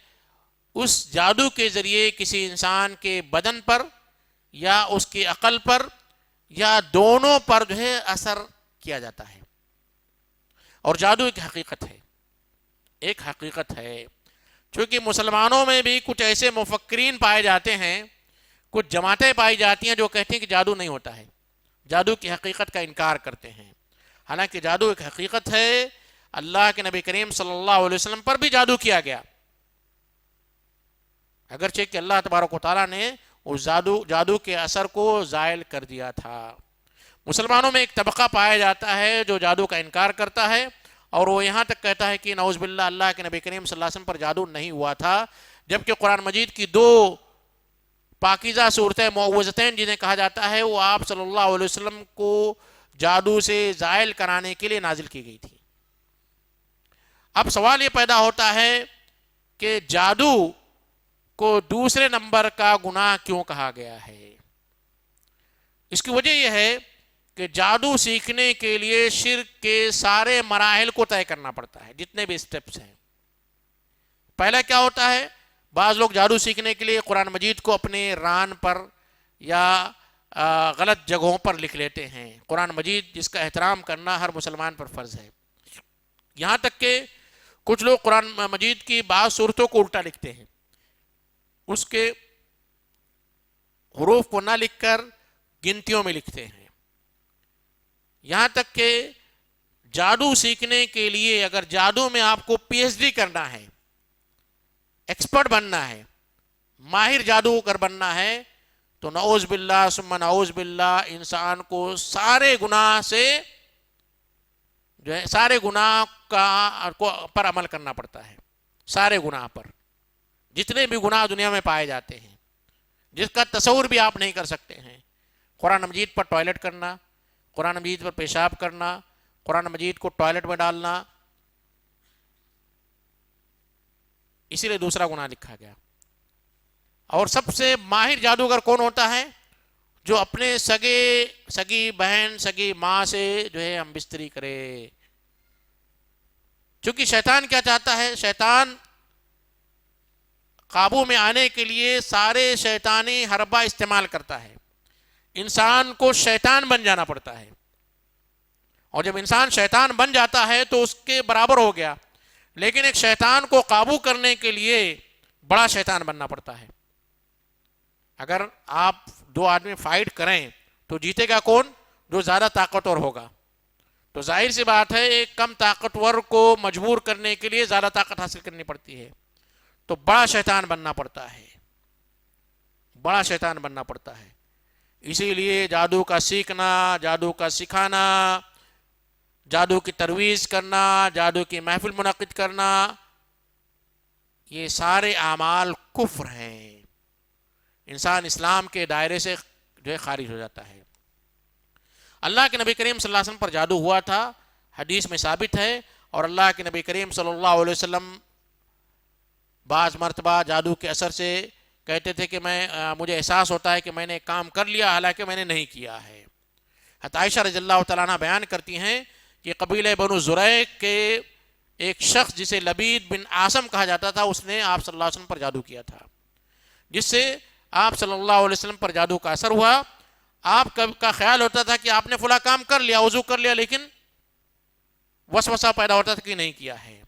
اس جادو کے ذریعے کسی انسان کے بدن پر یا اس کی عقل پر یا دونوں پر جو ہے اثر کیا جاتا ہے. اور جادو ایک حقیقت ہے، ایک حقیقت ہے. چونکہ مسلمانوں میں بھی کچھ ایسے مفکرین پائے جاتے ہیں، کچھ جماعتیں پائی جاتی ہیں جو کہتے ہیں کہ جادو نہیں ہوتا ہے، جادو کی حقیقت کا انکار کرتے ہیں. حالانکہ جادو ایک حقیقت ہے. اللہ کے نبی کریم صلی اللہ علیہ وسلم پر بھی جادو کیا گیا، اگرچہ کہ اللہ تبارک و تعالیٰ نے اس جادو کے اثر کو زائل کر دیا تھا. مسلمانوں میں ایک طبقہ پایا جاتا ہے جو جادو کا انکار کرتا ہے، اور وہ یہاں تک کہتا ہے کہ نعوذ باللہ اللہ کے نبی کریم صلی اللہ علیہ وسلم پر جادو نہیں ہوا تھا. جبکہ قرآن مجید کی دو پاکیزہ صورتیں معوذتین جنہیں کہا جاتا ہے وہ آپ صلی اللہ علیہ وسلم کو جادو سے زائل کرانے کے لیے نازل کی گئی تھی. اب سوال یہ پیدا ہوتا ہے کہ جادو کو دوسرے نمبر کا گناہ کیوں کہا گیا ہے؟ اس کی وجہ یہ ہے کہ جادو سیکھنے کے لیے شرک کے سارے مراحل کو طے کرنا پڑتا ہے، جتنے بھی سٹیپس ہیں. پہلا کیا ہوتا ہے؟ بعض لوگ جادو سیکھنے کے لیے قرآن مجید کو اپنے ران پر یا غلط جگہوں پر لکھ لیتے ہیں. قرآن مجید جس کا احترام کرنا ہر مسلمان پر فرض ہے. یہاں تک کہ کچھ لوگ قرآن مجید کی بعض صورتوں کو الٹا لکھتے ہیں، اس کے حروف کو نہ لکھ کر گنتیوں میں لکھتے ہیں. یہاں تک کہ جادو سیکھنے کے لیے اگر جادو میں آپ کو پی ایچ ڈی کرنا ہے، ایکسپرٹ بننا ہے، ماہر جادوگر بننا ہے، تو نعوذ باللہ ثم نعوذ باللہ انسان کو سارے گناہ سے جو ہے سارے گناہ پر عمل کرنا پڑتا ہے، سارے گناہ پر، جتنے بھی گناہ دنیا میں پائے جاتے ہیں، جس کا تصور بھی آپ نہیں کر سکتے ہیں۔ قرآن مجید پر ٹوائلٹ کرنا، قرآن مجید پر پیشاب کرنا، قرآن مجید کو ٹوائلٹ میں ڈالنا، اسی لیے دوسرا گناہ لکھا گیا۔ اور سب سے ماہر جادوگر کون ہوتا ہے؟ جو اپنے سگی بہن، سگی ماں سے جو ہے ہم بستری کرے۔ چونکہ شیطان کیا چاہتا ہے؟ شیطان قابو میں آنے کے لیے سارے شیطانی حربہ استعمال کرتا ہے، انسان کو شیطان بن جانا پڑتا ہے، اور جب انسان شیطان بن جاتا ہے تو اس کے برابر ہو گیا۔ لیکن ایک شیطان کو قابو کرنے کے لیے بڑا شیطان بننا پڑتا ہے۔ اگر آپ دو آدمی فائٹ کریں تو جیتے گا کون؟ جو زیادہ طاقتور ہوگا۔ تو ظاہر سی بات ہے ایک کم طاقتور کو مجبور کرنے کے لیے زیادہ طاقت حاصل کرنی پڑتی ہے، تو بڑا شیطان بننا پڑتا ہے، بڑا شیطان بننا پڑتا ہے۔ اسی لیے جادو کا سیکھنا، جادو کا سکھانا، جادو کی ترویج کرنا، جادو کی محفل منعقد کرنا، یہ سارے اعمال کفر ہیں۔ انسان اسلام کے دائرے سے جو ہے خارج ہو جاتا ہے۔ اللہ کے نبی کریم صلی اللہ علیہ وسلم پر جادو ہوا تھا، حدیث میں ثابت ہے، اور اللہ کے نبی کریم صلی اللہ علیہ وسلم بعض مرتبہ جادو کے اثر سے کہتے تھے کہ مجھے احساس ہوتا ہے کہ میں نے ایک کام کر لیا، حالانکہ میں نے نہیں کیا ہے۔ حضرت عائشہ رضی اللہ تعالیٰ عنہ بیان کرتی ہیں کہ قبیلہ بنو زریق کے ایک شخص جسے لبید بن عاصم کہا جاتا تھا، اس نے آپ صلی اللہ علیہ وسلم پر جادو کیا تھا، جس سے آپ صلی اللہ علیہ وسلم پر جادو کا اثر ہوا۔ آپ کا خیال ہوتا تھا کہ آپ نے فلاں کام کر لیا، وضو کر لیا، لیکن وسوسہ پیدا ہوتا تھا کہ نہیں کیا ہے۔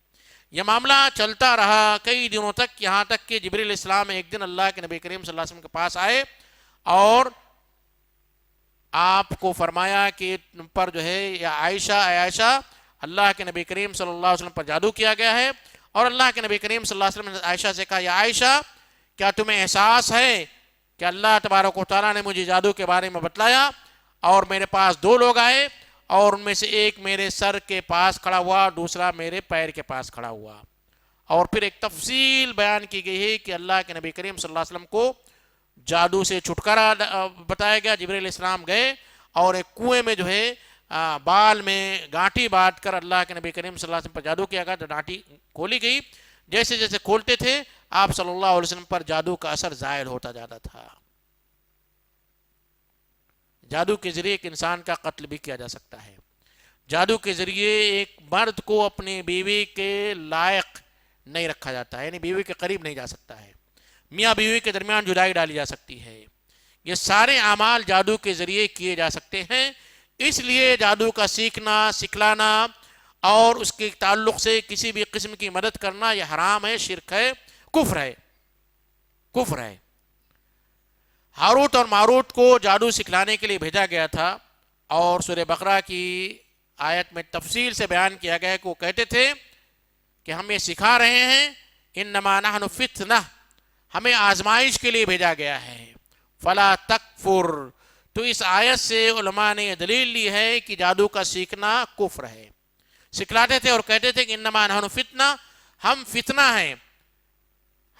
یہ معاملہ چلتا رہا کئی دنوں تک، یہاں تک کہ جبریل علیہ السلام ایک دن اللہ کے نبی کریم صلی اللہ علیہ وسلم کے پاس آئے اور آپ کو فرمایا کہ تم پر جو ہے یا عائشہ اللہ کے نبی کریم صلی اللہ علیہ وسلم پر جادو کیا گیا ہے۔ اور اللہ کے نبی کریم صلی اللہ علیہ وسلم نے عائشہ سے کہا، یا عائشہ کیا تمہیں احساس ہے کہ اللہ تبارک و تعالیٰ نے مجھے جادو کے بارے میں بتلایا، اور میرے پاس دو لوگ آئے، اور ان میں سے ایک میرے سر کے پاس کھڑا ہوا، دوسرا میرے پیر کے پاس کھڑا ہوا۔ اور پھر ایک تفصیل بیان کی گئی ہے کہ اللہ کے نبی کریم صلی اللہ علیہ وسلم کو جادو سے چھٹکارا بتایا گیا۔ جبریل علیہ السلام گئے اور ایک کنویں میں جو ہے بال میں گانٹھی باندھ کر اللہ کے نبی کریم صلی اللہ علیہ وسلم پر جادو کیا گیا، تو گانٹھی کھولی گئی، جیسے جیسے کھولتے تھے آپ صلی اللہ علیہ وسلم پر جادو کا اثر زائل ہوتا جاتا تھا۔ جادو کے ذریعے ایک انسان کا قتل بھی کیا جا سکتا ہے۔ جادو کے ذریعے ایک مرد کو اپنی بیوی کے لائق نہیں رکھا جاتا ہے، یعنی بیوی کے قریب نہیں جا سکتا ہے، میاں بیوی کے درمیان جدائی ڈالی جا سکتی ہے۔ یہ سارے اعمال جادو کے ذریعے کیے جا سکتے ہیں، اس لیے جادو کا سیکھنا، سکھلانا اور اس کے تعلق سے کسی بھی قسم کی مدد کرنا یہ حرام ہے، شرک ہے، کفر ہے، کفر ہے۔ ہاروت اور ماروت کو جادو سکھلانے کے لیے بھیجا گیا تھا، اور سورہ بقرہ کی آیت میں تفصیل سے بیان کیا گیا کہ وہ کہتے تھے کہ ہم یہ سکھا رہے ہیں، انما نحن فتنہ، ہمیں آزمائش کے لیے بھیجا گیا ہے، فلا تکفر۔ تو اس آیت سے علماء نے یہ دلیل لی ہے کہ جادو کا سیکھنا کفر ہے۔ سکھلاتے تھے اور کہتے تھے کہ انما نحن فتنہ، ہم فتنہ ہیں،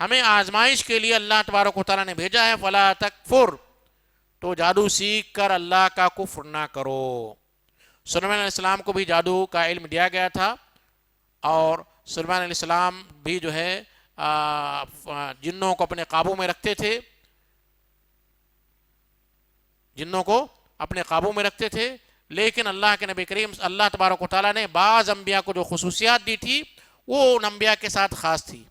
ہمیں آزمائش کے لیے اللہ تبارک و تعالیٰ نے بھیجا ہے، فلا تکفر، تو جادو سیکھ کر اللہ کا کفر نہ کرو۔ سلیمان علیہ السلام کو بھی جادو کا علم دیا گیا تھا، اور سلیمان علیہ السلام بھی جو ہے جنوں کو اپنے قابو میں رکھتے تھے، جنوں کو اپنے قابو میں رکھتے تھے، لیکن اللہ کے نبی کریم اللہ تبارک و تعالیٰ نے بعض انبیاء کو جو خصوصیات دی تھی وہ ان انبیاء کے ساتھ خاص تھی،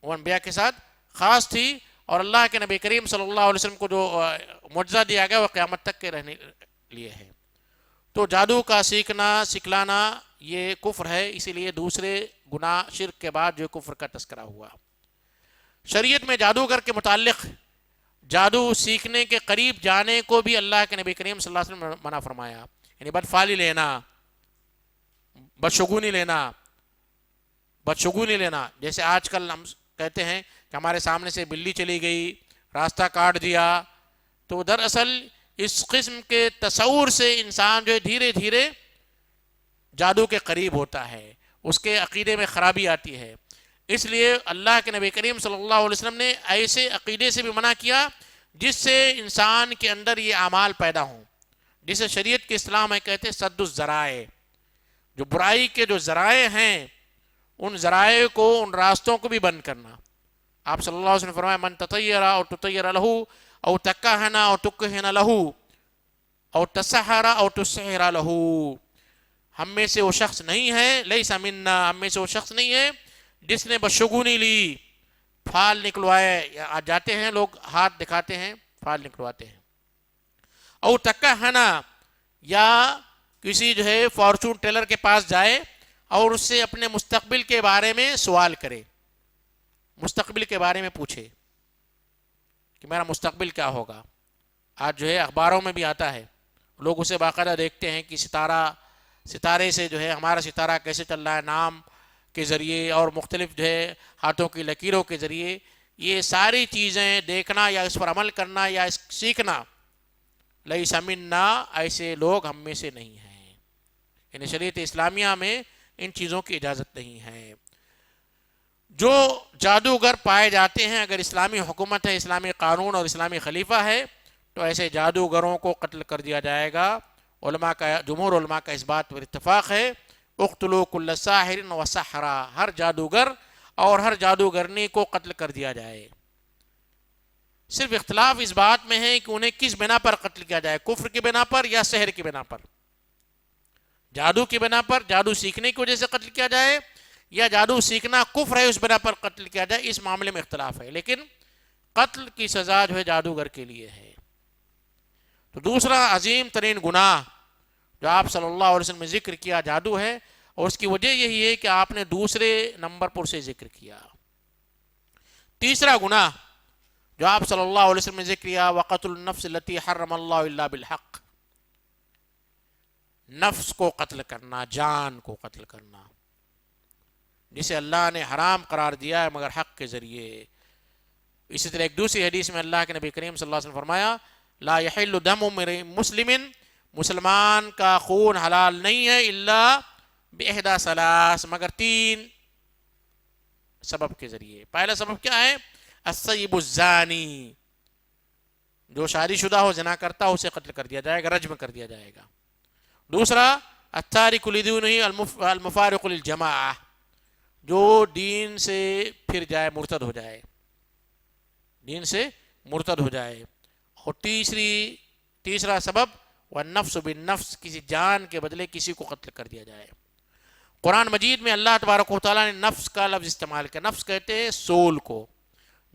وہ انبیاء کے ساتھ خاص تھی، اور اللہ کے نبی کریم صلی اللہ علیہ وسلم کو جو معجزہ دیا گیا وہ قیامت تک کے رہنے لیے ہے۔ تو جادو کا سیکھنا، سکھلانا یہ کفر ہے، اسی لیے دوسرے گناہ شرک کے بعد جو کفر کا تذکرہ ہوا۔ شریعت میں جادوگر کے متعلق جادو سیکھنے کے قریب جانے کو بھی اللہ کے نبی کریم صلی اللہ علیہ وسلم نے منع فرمایا، یعنی بدفعلی لینا، بدشگونی لینا، جیسے آج کل ہم کہتے ہیں کہ ہمارے سامنے سے بلی چلی گئی، راستہ کاٹ دیا، تو دراصل اس قسم کے تصور سے انسان جو ہے دھیرے دھیرے جادو کے قریب ہوتا ہے، اس کے عقیدے میں خرابی آتی ہے۔ اس لیے اللہ کے نبی کریم صلی اللہ علیہ وسلم نے ایسے عقیدے سے بھی منع کیا جس سے انسان کے اندر یہ اعمال پیدا ہوں، جسے شریعت کے اسلام میں کہتے ہیں سد الذرائع، جو برائی کے جو ذرائع ہیں ان ذرائع کو، ان راستوں کو بھی بند کرنا۔ آپ صلی اللہ علیہ وسلم نے فرمایا من تطیر او تطیر لہو او تکہن او تکہن لہو او تسحر او تسحر لہو، ہم میں سے وہ شخص نہیں ہے، لیس منا، ہم میں سے وہ شخص نہیں ہے جس نے بشگونی لی، پھال نکلوائے، یا جاتے ہیں لوگ ہاتھ دکھاتے ہیں پھال نکلواتے ہیں، او تکہنا، یا کسی جو ہے فارچون ٹیلر کے پاس جائے اور اس سے اپنے مستقبل کے بارے میں سوال کرے، مستقبل کے بارے میں پوچھے کہ میرا مستقبل کیا ہوگا۔ آج جو ہے اخباروں میں بھی آتا ہے، لوگ اسے باقاعدہ دیکھتے ہیں کہ ستارے سے جو ہے ہمارا ستارہ کیسے چل رہا ہے، نام کے ذریعے اور مختلف جو ہے ہاتھوں کی لکیروں کے ذریعے، یہ ساری چیزیں دیکھنا یا اس پر عمل کرنا یا سیکھنا، لیس منا، ایسے لوگ ہم میں سے نہیں ہیں، یعنی شریعت اسلامیہ میں ان چیزوں کی اجازت نہیں ہے۔ جو جادوگر پائے جاتے ہیں، اگر اسلامی حکومت ہے، اسلامی قانون اور اسلامی خلیفہ ہے، تو ایسے جادوگروں کو قتل کر دیا جائے گا۔ جمہور علماء کا اس بات پر اتفاق ہے، اقتلوا کل ساحر و سحرا، ہر جادوگر اور ہر جادوگرنی کو قتل کر دیا جائے۔ صرف اختلاف اس بات میں ہے کہ انہیں کس بنا پر قتل کیا جائے، کفر کی بنا پر یا سحر کی بنا پر، جادو کی بنا پر، جادو سیکھنے کی وجہ سے قتل کیا جائے، یا جادو سیکھنا کفر ہے اس بنا پر قتل کیا جائے، اس معاملے میں اختلاف ہے، لیکن قتل کی سزا جو ہے جادوگر کے لیے ہے۔ تو دوسرا عظیم ترین گناہ جو آپ صلی اللہ علیہ وسلم نے ذکر کیا جادو ہے، اور اس کی وجہ یہی ہے کہ آپ نے دوسرے نمبر پر اسے ذکر کیا۔ تیسرا گناہ جو آپ صلی اللہ علیہ وسلم نے ذکر کیا، وَقَتْلُ النَّفْسِ الَّتِي حَرَّمَ اللَّهُ إِلَّا بِالْحَقِّ، نفس کو قتل کرنا، جان کو قتل کرنا، جسے اللہ نے حرام قرار دیا ہے مگر حق کے ذریعے۔ اسی طرح ایک دوسری حدیث میں اللہ کے نبی کریم صلی اللہ علیہ وسلم فرمایا، لا يحل دم امرئ مسلم، مسلمان کا خون حلال نہیں ہے الا بإحدى ثلاث، مگر تین سبب کے ذریعے۔ پہلا سبب کیا ہے؟ الثیب الزانی، جو شادی شدہ ہو، زنا کرتا ہو، اسے قتل کر دیا جائے گا، رجم کر دیا جائے گا۔ دوسرا التارک لدینہ المفارق للجماعہ، جو دین سے پھر جائے، مرتد ہو جائے، دین سے مرتد ہو جائے۔ اور تیسرا سبب والنفس بالنفس، کسی جان کے بدلے کسی کو قتل کر دیا جائے۔ قرآن مجید میں اللہ تبارک و تعالیٰ نے نفس کا لفظ استعمال کیا، نفس کہتے ہیں سول کو،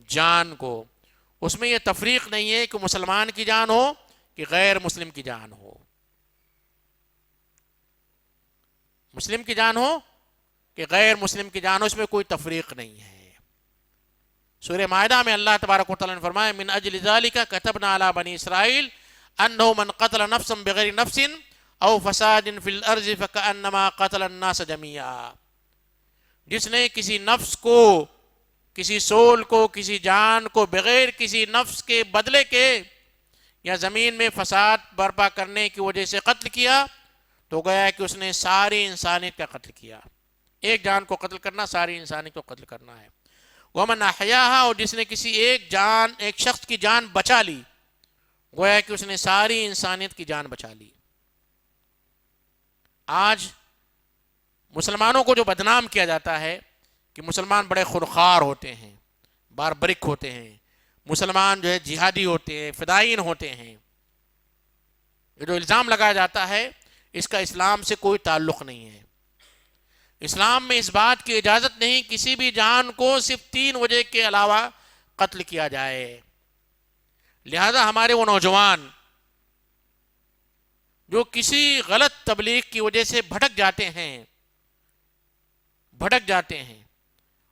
جان کو، اس میں یہ تفریق نہیں ہے کہ مسلمان کی جان ہو کہ غیر مسلم کی جان ہو، مسلم کی جان ہو کہ غیر مسلم کی جان ہو، اس میں کوئی تفریق نہیں ہے۔ سورہ مائدہ میں اللہ تبارک و تعالیٰ نے فرمایا من اجل ذالک کتبنا علی بنی اسرائیل انہ من قتل نفسا بغیر نفس او فساد فی الارض فکأنما قتل الناس جميعا، جس نے کسی نفس کو، کسی سول کو، کسی جان کو بغیر کسی نفس کے بدلے کے یا زمین میں فساد برپا کرنے کی وجہ سے قتل کیا، تو گیا کہ اس نے ساری انسانیت کا قتل کیا۔ ایک جان کو قتل کرنا ساری انسانیت کو قتل کرنا ہے۔ ومن احیاہا، اور جس نے کسی ایک شخص کی جان بچا لی، گویا کہ اس نے ساری انسانیت کی جان بچا لی۔ آج مسلمانوں کو جو بدنام کیا جاتا ہے کہ مسلمان بڑے خونخوار ہوتے ہیں، باربرک ہوتے ہیں، مسلمان جو ہے جہادی ہوتے ہیں، فدائین ہوتے ہیں، یہ جو الزام لگایا جاتا ہے اس کا اسلام سے کوئی تعلق نہیں ہے۔ اسلام میں اس بات کی اجازت نہیں کسی بھی جان کو صرف 3 وجہ کے علاوہ قتل کیا جائے۔ لہذا ہمارے وہ نوجوان جو کسی غلط تبلیغ کی وجہ سے بھٹک جاتے ہیں،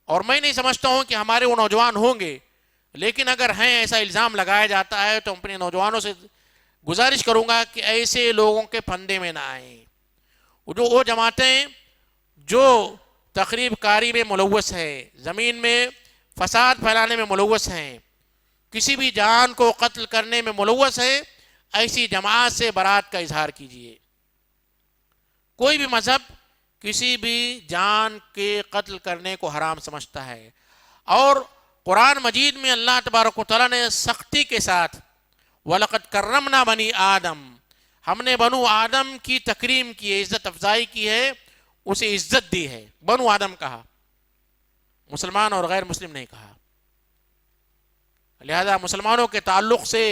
اور میں نہیں سمجھتا ہوں کہ ہمارے وہ نوجوان ہوں گے، لیکن اگر ہیں، ایسا الزام لگایا جاتا ہے، تو اپنے نوجوانوں سے گزارش کروں گا کہ ایسے لوگوں کے پھندے میں نہ آئیں۔ وہ جماعتیں جو تخریب کاری میں ملوث ہے، زمین میں فساد پھیلانے میں ملوث ہیں، کسی بھی جان کو قتل کرنے میں ملوث ہے، ایسی جماعت سے برات کا اظہار کیجیے۔ کوئی بھی مذہب کسی بھی جان کے قتل کرنے کو حرام سمجھتا ہے، اور قرآن مجید میں اللہ تبارک و تعالیٰ نے سختی کے ساتھ وَلَقَدْ كَرَّمْنَا بَنِي آدم، ہم نے بنو آدم کی تکریم کی ہے، عزت افزائی کی ہے، اسے عزت دی ہے، بنو آدم کہا، مسلمان اور غیر مسلم نہیں کہا۔ لہذا مسلمانوں کے تعلق سے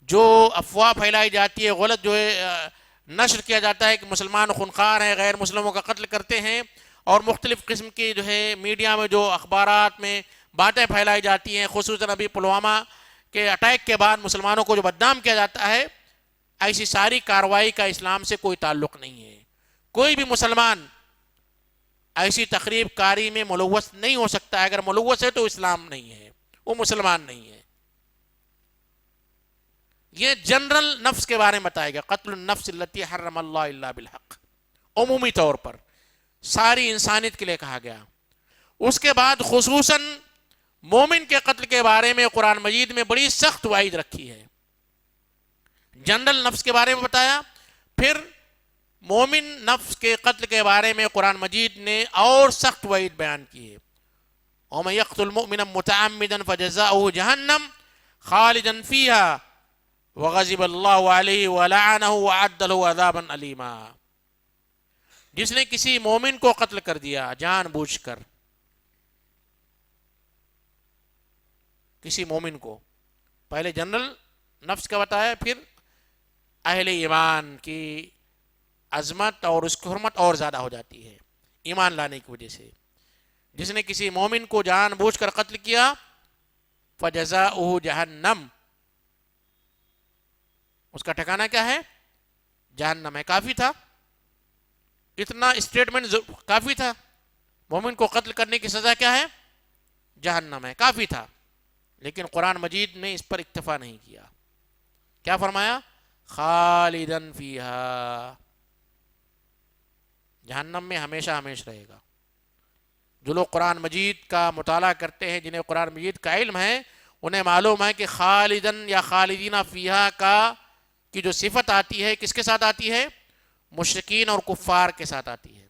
جو افواہ پھیلائی جاتی ہے، غلط جو ہے نشر کیا جاتا ہے کہ مسلمان خونخوار ہیں، غیر مسلموں کا قتل کرتے ہیں، اور مختلف قسم کی جو ہے میڈیا میں جو اخبارات میں باتیں پھیلائی جاتی ہیں، خصوصاً ابھی پلوامہ کے اٹیک کے بعد مسلمانوں کو جو بدنام کیا جاتا ہے، ایسی ساری کارروائی کا اسلام سے کوئی تعلق نہیں ہے۔ کوئی بھی مسلمان ایسی تقریب کاری میں ملوث نہیں ہو سکتا ہے، اگر ملوث ہے تو اسلام نہیں ہے، وہ مسلمان نہیں ہے۔ یہ جنرل نفس کے بارے میں بتایا گیا، قتل النفس التی حرم اللہ الا بالحق، عمومی طور پر ساری انسانیت کے لیے کہا گیا۔ اس کے بعد خصوصاً مومن کے قتل کے بارے میں قرآن مجید میں بڑی سخت وعید رکھی ہے۔ جنرل نفس کے بارے میں بتایا، پھر مومن نفس کے قتل کے بارے میں قرآن مجید نے اور سخت وعید بیان کی ہے۔ وَمَن يَقْتُلْ مُؤْمِنًا مُتَعَمِّدًا فَجَزَاؤُهُ جَهَنَّمُ خَالِدًا فِيهَا وَغَضِبَ اللَّهُ عَلَيْهِ وَلَعَنَهُ وَأَعَدَّ لَهُ عَذَابًا أَلِيمًا، جس نے کسی مومن کو قتل کر دیا جان بوجھ کر، کسی مومن کو، پہلے جنرل نفس کا بتایا، پھر اہل ایمان کی عظمت اور اس کی حرمت اور زیادہ ہو جاتی ہے ایمان لانے کی وجہ سے۔ جس نے کسی مومن کو جان بوجھ کر قتل کیا، فَجَزَاؤُهُ جَهَنَّمُ، اس کا ٹھکانہ کیا ہے؟ جہنم ہے۔ کافی تھا، اتنا اسٹیٹمنٹ کافی تھا، مومن کو قتل کرنے کی سزا کیا ہے؟ جہنم ہے، کافی تھا۔ لیکن قرآن مجید نے اس پر اکتفا نہیں کیا، کیا فرمایا؟ خالدن فیہا، جہنم میں ہمیشہ ہمیشہ رہے گا۔ جو لوگ قرآن مجید کا مطالعہ کرتے ہیں، جنہیں قرآن مجید کا علم ہے، انہیں معلوم ہے کہ خالدن یا خالدین فیہا کا کی جو صفت آتی ہے کس کے ساتھ آتی ہے؟ مشرکین اور کفار کے ساتھ آتی ہے۔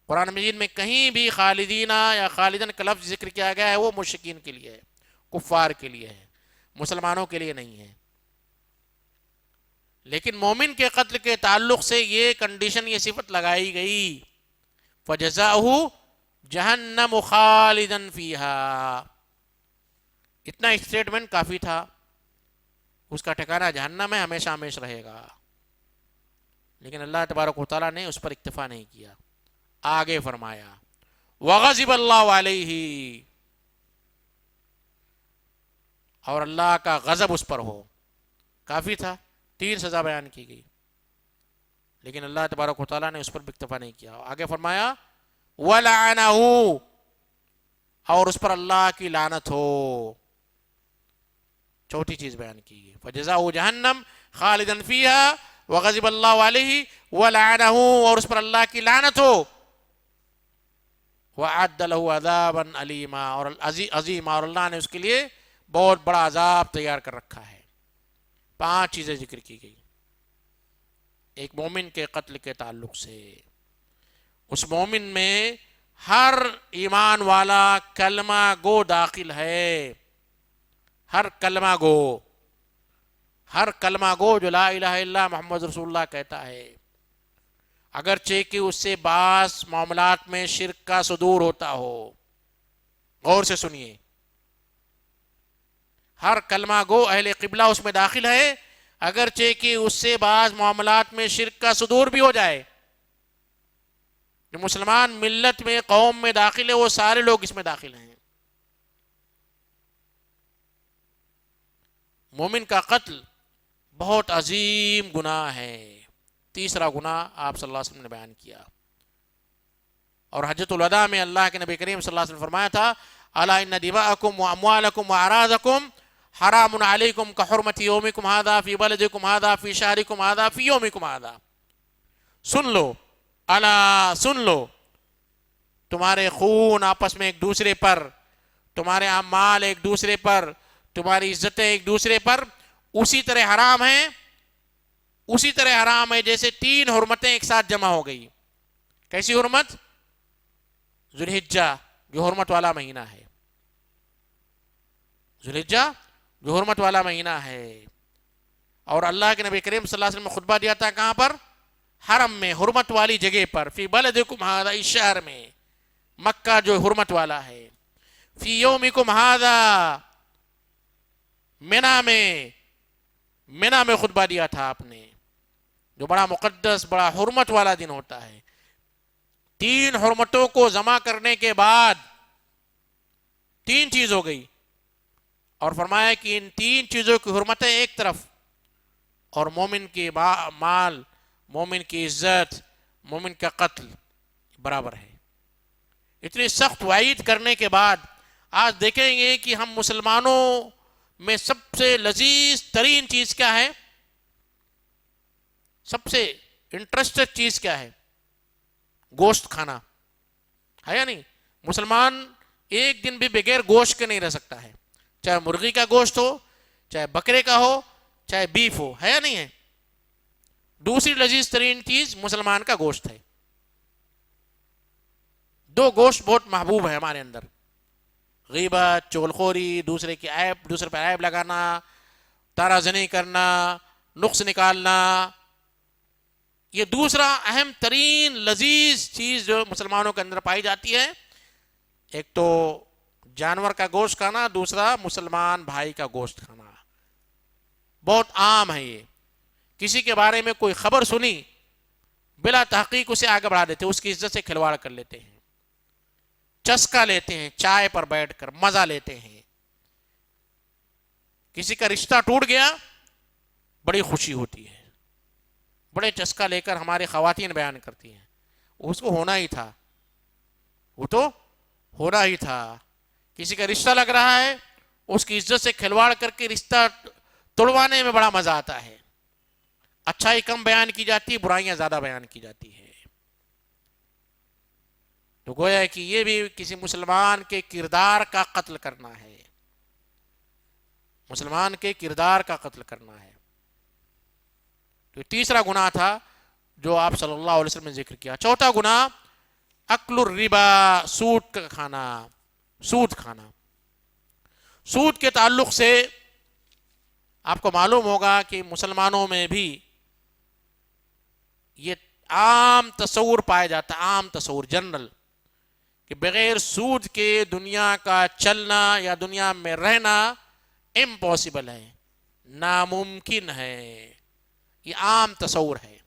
قرآن مجید میں کہیں بھی خالدین یا خالدن کا لفظ ذکر کیا گیا ہے وہ مشرکین کے لیے ہے، کفار کے لیے ہے، مسلمانوں کے لیے نہیں ہے۔ لیکن مومن کے قتل کے تعلق سے یہ کنڈیشن، یہ صفت لگائی گئی، فَجَزَاؤُهُ جَهَنَّمُ خَالِدًا فِيهَا، اتنا اسٹیٹمنٹ کافی تھا، اس کا ٹھکانہ جہنم ہے، ہمیشہ ہمیشہ رہے گا۔ لیکن اللہ تبارک و تعالیٰ نے اس پر اکتفا نہیں کیا، آگے فرمایا وَغَضِبَ اللَّهُ عَلَيْهِ، اور اللہ کا غضب اس پر ہو، کافی تھا، 3 سزا بیان کی گئی، لیکن اللہ تبارک و تعالیٰ نے اس پر بھی اکتفا نہیں کیا، آگے فرمایا وَلَعَنَهُ، اور اس پر اللہ کی لعنت ہو، چوتھی چیز بیان کی ہے، فَجَزَاؤُهُ جَهَنَّمُ خَالِدًا فِيهَا وَغَضِبَ اللَّهُ عَلَيْهِ وَلَعَنَهُ، اور اس پر اللہ کی لعنت ہو، وَأَعَدَّ لَهُ عَذَابًا أَلِيمًا، اور عظیم، اور اللہ نے اس کے لیے بہت بڑا عذاب تیار کر رکھا ہے۔ 5 چیزیں ذکر کی گئی ایک مومن کے قتل کے تعلق سے۔ اس مومن میں ہر ایمان والا کلمہ گو داخل ہے، ہر کلمہ گو، ہر کلمہ گو جو لا الہ الا اللہ محمد رسول اللہ کہتا ہے، اگرچہ کہ اس سے بعض معاملات میں شرک کا صدور ہوتا ہو، غور سے سنیے، ہر کلمہ گو اہل قبلہ اس میں داخل ہے، اگرچہ کہ اس سے بعض معاملات میں شرک کا صدور بھی ہو جائے۔ جو مسلمان ملت میں، قوم میں داخل ہے، وہ سارے لوگ اس میں داخل ہیں۔ مومن کا قتل بہت عظیم گناہ ہے، تیسرا گناہ آپ صلی اللہ علیہ وسلم نے بیان کیا، اور حجۃ الوداع میں اللہ کے نبی کریم صلی اللہ علیہ وسلم نے فرمایا تھا الا ان دماءکم واموالکم واعراضکم حرام علیکم کحرمۃ یومکم ھذا فی بلدکم ھذا فی شہرکم ھذا فی یومکم ھذا، سن لو، الا سن لو، تمہارے خون آپس میں ایک دوسرے پر، تمہارے اعمال ایک دوسرے پر، تمہاری عزتیں ایک دوسرے پر اسی طرح حرام ہیں اسی طرح حرام ہے جیسے 3 حرمتیں ایک ساتھ جمع ہو گئی. کیسی حرمت؟ ذوالحجہ جو حرمت والا مہینہ ہے، ذوالحجہ جو حرمت والا مہینہ ہے. اور اللہ کے نبی کریم صلی اللہ علیہ وسلم نے خطبہ دیا تھا کہاں پر؟ حرم میں، حرمت والی جگہ پر. فی بلدکم ھذا، اس شہر میں، مکہ جو حرمت والا ہے. فی یومکم ھذا، منی میں خطبہ دیا تھا آپ نے، جو بڑا مقدس بڑا حرمت والا دن ہوتا ہے. 3 حرمتوں کو جمع کرنے کے بعد 3 چیز ہو گئی، اور فرمایا کہ ان 3 چیزوں کی حرمتیں ایک طرف، اور مومن کی مال، مومن کی عزت، مومن کا قتل برابر ہے. اتنی سخت وعید کرنے کے بعد آج دیکھیں گے کہ ہم مسلمانوں میں سب سے لذیذ ترین چیز کیا ہے؟ سب سے انٹرسٹڈ چیز کیا ہے؟ گوشت کھانا ہے یا نہیں؟ مسلمان ایک دن بھی بغیر گوشت کے نہیں رہ سکتا ہے، چاہے مرغی کا گوشت ہو، چاہے بکرے کا ہو، چاہے بیف ہو، ہے یا نہیں ہے؟ دوسری لذیذ ترین چیز مسلمان کا گوشت ہے. 2 گوشت بہت محبوب ہے ہمارے اندر: غیبت، چغلخوری، دوسرے پر عیب لگانا، تارا زنی کرنا، نقص نکالنا. یہ دوسرا اہم ترین لذیذ چیز جو مسلمانوں کے اندر پائی جاتی ہے. ایک تو جانور کا گوشت کھانا، دوسرا مسلمان بھائی کا گوشت کھانا. بہت عام ہے یہ. کسی کے بارے میں کوئی خبر سنی، بلا تحقیق اسے آگے بڑھا دیتے، اس کی عزت سے کھلواڑ کر لیتے ہیں، چسکا لیتے ہیں، چائے پر بیٹھ کر مزہ لیتے ہیں. کسی کا رشتہ ٹوٹ گیا، بڑی خوشی ہوتی ہے، بڑے چسکا لے کر ہماری خواتین بیان کرتی ہیں اس کو ہونا ہی تھا، وہ تو ہونا ہی تھا. کسی کا رشتہ لگ رہا ہے، اس کی عزت سے کھلواڑ کر کے رشتہ توڑوانے میں بڑا مزہ آتا ہے. اچھائی کم بیان کی جاتی ہے، برائیاں زیادہ بیان کی جاتی ہے. تو گویا ہے کہ یہ بھی کسی مسلمان کے کردار کا قتل کرنا ہے، مسلمان کے کردار کا قتل کرنا ہے. تو تیسرا گناہ تھا جو آپ صلی اللہ علیہ وسلم نے ذکر کیا. چوتھا گناہ اکل الربا، سود کا کھانا، سود کھانا. سود کے تعلق سے آپ کو معلوم ہوگا کہ مسلمانوں میں بھی یہ عام تصور پایا جاتا ہے، عام تصور، جنرل، کہ بغیر سود کے دنیا کا چلنا یا دنیا میں رہنا امپاسبل ہے، ناممکن ہے. یہ عام تصور ہے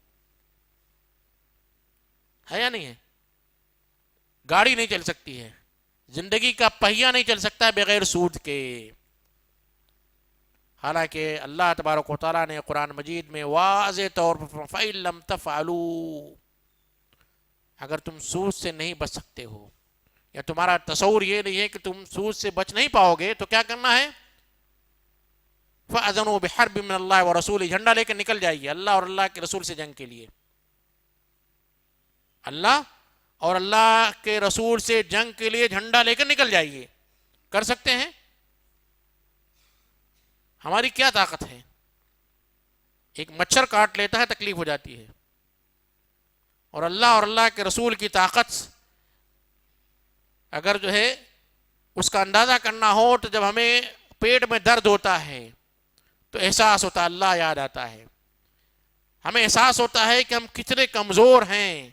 یا نہیں ہے؟ گاڑی نہیں چل سکتی ہے، زندگی کا پہیہ نہیں چل سکتا ہے بغیر سود کے. حالانکہ اللہ تبارک و تعالیٰ نے قرآن مجید میں واضح طور پر فَإِن لَمْ تَفْعَلُوا، اگر تم سود سے نہیں بچ سکتے ہو، یا تمہارا تصور یہ نہیں ہے کہ تم سود سے بچ نہیں پاؤ گے، تو کیا کرنا ہے؟ فَأَذَنُوا بِحَرْبٍ مِّنَ اللَّهِ وَرَسُولِهِ، جھنڈا لے کر نکل جائیے اللہ اور اللہ کے رسول سے جنگ کے لیے. اللہ اور اللہ کے رسول سے جنگ کے لیے جھنڈا لے کر نکل جائیے. کر سکتے ہیں؟ ہماری کیا طاقت ہے؟ ایک مچھر کاٹ لیتا ہے تکلیف ہو جاتی ہے، اور اللہ اور اللہ کے رسول کی طاقت اگر جو ہے اس کا اندازہ کرنا ہو تو جب ہمیں پیٹ میں درد ہوتا ہے تو احساس ہوتا ہے، اللہ یاد آتا ہے، ہمیں احساس ہوتا ہے کہ ہم کتنے کمزور ہیں.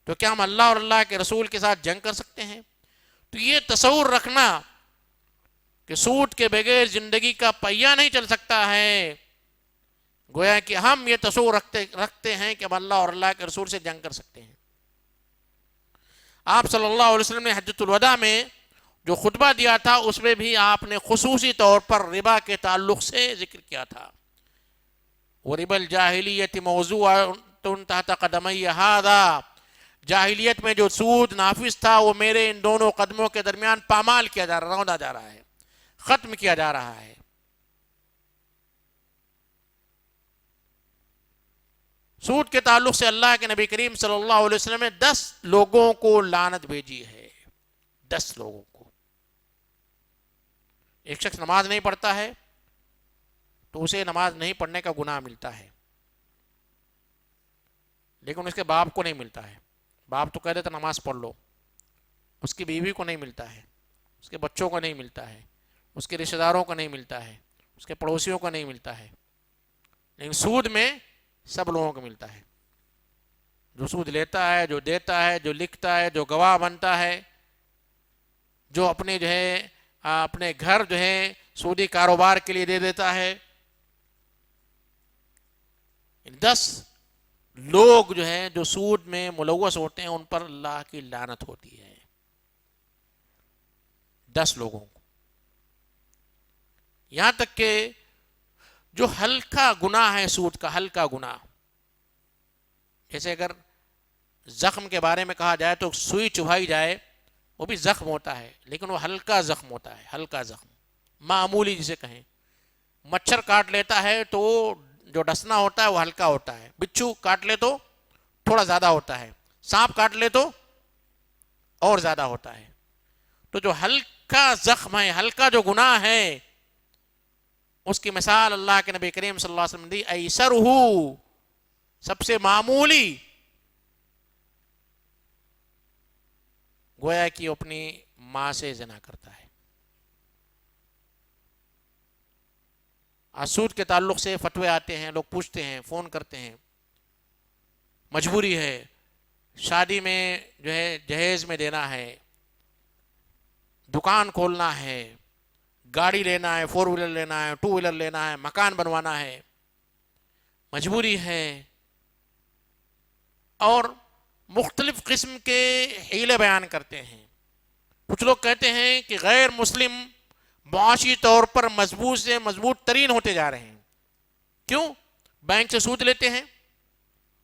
تو کیا ہم اللہ اور اللہ کے رسول کے ساتھ جنگ کر سکتے ہیں؟ تو یہ تصور رکھنا کہ سود کے بغیر زندگی کا پہیہ نہیں چل سکتا ہے، گویا کہ ہم یہ تصور رکھتے ہیں کہ ہم اللہ اور اللہ کے رسول سے جنگ کر سکتے ہیں. آپ صلی اللہ علیہ وسلم نے حجۃ الوداع میں جو خطبہ دیا تھا اس میں بھی آپ نے خصوصی طور پر ربا کے تعلق سے ذکر کیا تھا. وَرِبَا الْجَاهِلِيَّةِ مَوْضُوعَةٌ تَحْتَ قَدَمَيَّ هَذَا، جاہلیت میں جو سود نافذ تھا وہ میرے ان دونوں قدموں کے درمیان پامال کیا جا رہا، روندا جا رہا ہے، ختم کیا جا رہا ہے. سود کے تعلق سے اللہ کے نبی کریم صلی اللہ علیہ وسلم نے 10 لوگوں کو لعنت بھیجی ہے. 10 لوگوں کو. ایک شخص نماز نہیں پڑھتا ہے تو اسے نماز نہیں پڑھنے کا گناہ ملتا ہے. لیکن اس کے باپ کو نہیں ملتا ہے. باپ تو کہہ دیتا نماز پڑھ لو. اس کی بیوی کو نہیں ملتا ہے, اس کے بچوں کو نہیں ملتا ہے, اس کے رشتہ داروں کو نہیں ملتا ہے, اس کے پڑوسیوں کو نہیں ملتا ہے. لیکن سود میں سب لوگوں کو ملتا ہے. جو سود لیتا ہے, جو دیتا ہے, جو لکھتا ہے, جو گواہ بنتا ہے, جو اپنے جو ہے اپنے گھر جو ہے سودی کاروبار کے لیے دے دیتا ہے. 10 لوگ جو ہیں جو سود میں ملوث ہوتے ہیں ان پر اللہ کی لعنت ہوتی ہے. 10 لوگوں کو. یہاں تک کہ جو ہلکا گناہ ہے سود کا, ہلکا گناہ, جیسے اگر زخم کے بارے میں کہا جائے تو سوئی چبھائی جائے وہ بھی زخم ہوتا ہے, لیکن وہ ہلکا زخم ہوتا ہے, ہلکا زخم, معمولی جسے کہیں. مچھر کاٹ لیتا ہے تو جو ڈسنا ہوتا ہے وہ ہلکا ہوتا ہے, بچھو کاٹ لے تو تھوڑا زیادہ ہوتا ہے, سانپ کاٹ لے تو اور زیادہ ہوتا ہے. تو جو ہلکا زخم ہے, ہلکا جو گناہ ہے, اس کی مثال اللہ کے نبی کریم صلی اللہ علیہ وسلم دی, ایسرہو, سب سے معمولی, گویا کہ اپنی ماں سے زنا کرتا ہے. سود کے تعلق سے فتوے آتے ہیں, لوگ پوچھتے ہیں, فون کرتے ہیں, مجبوری ہے, شادی میں جو ہے جہیز میں دینا ہے, دکان کھولنا ہے, گاڑی لینا ہے, 4 ویلر لینا ہے, 2 ویلر لینا ہے, مکان بنوانا ہے, مجبوری ہے, اور مختلف قسم کے حیلے بیان کرتے ہیں. کچھ لوگ کہتے ہیں کہ غیر مسلم معاشی طور پر مضبوط سے مضبوط ترین ہوتے جا رہے ہیں. کیوں؟ بینک سے سود لیتے ہیں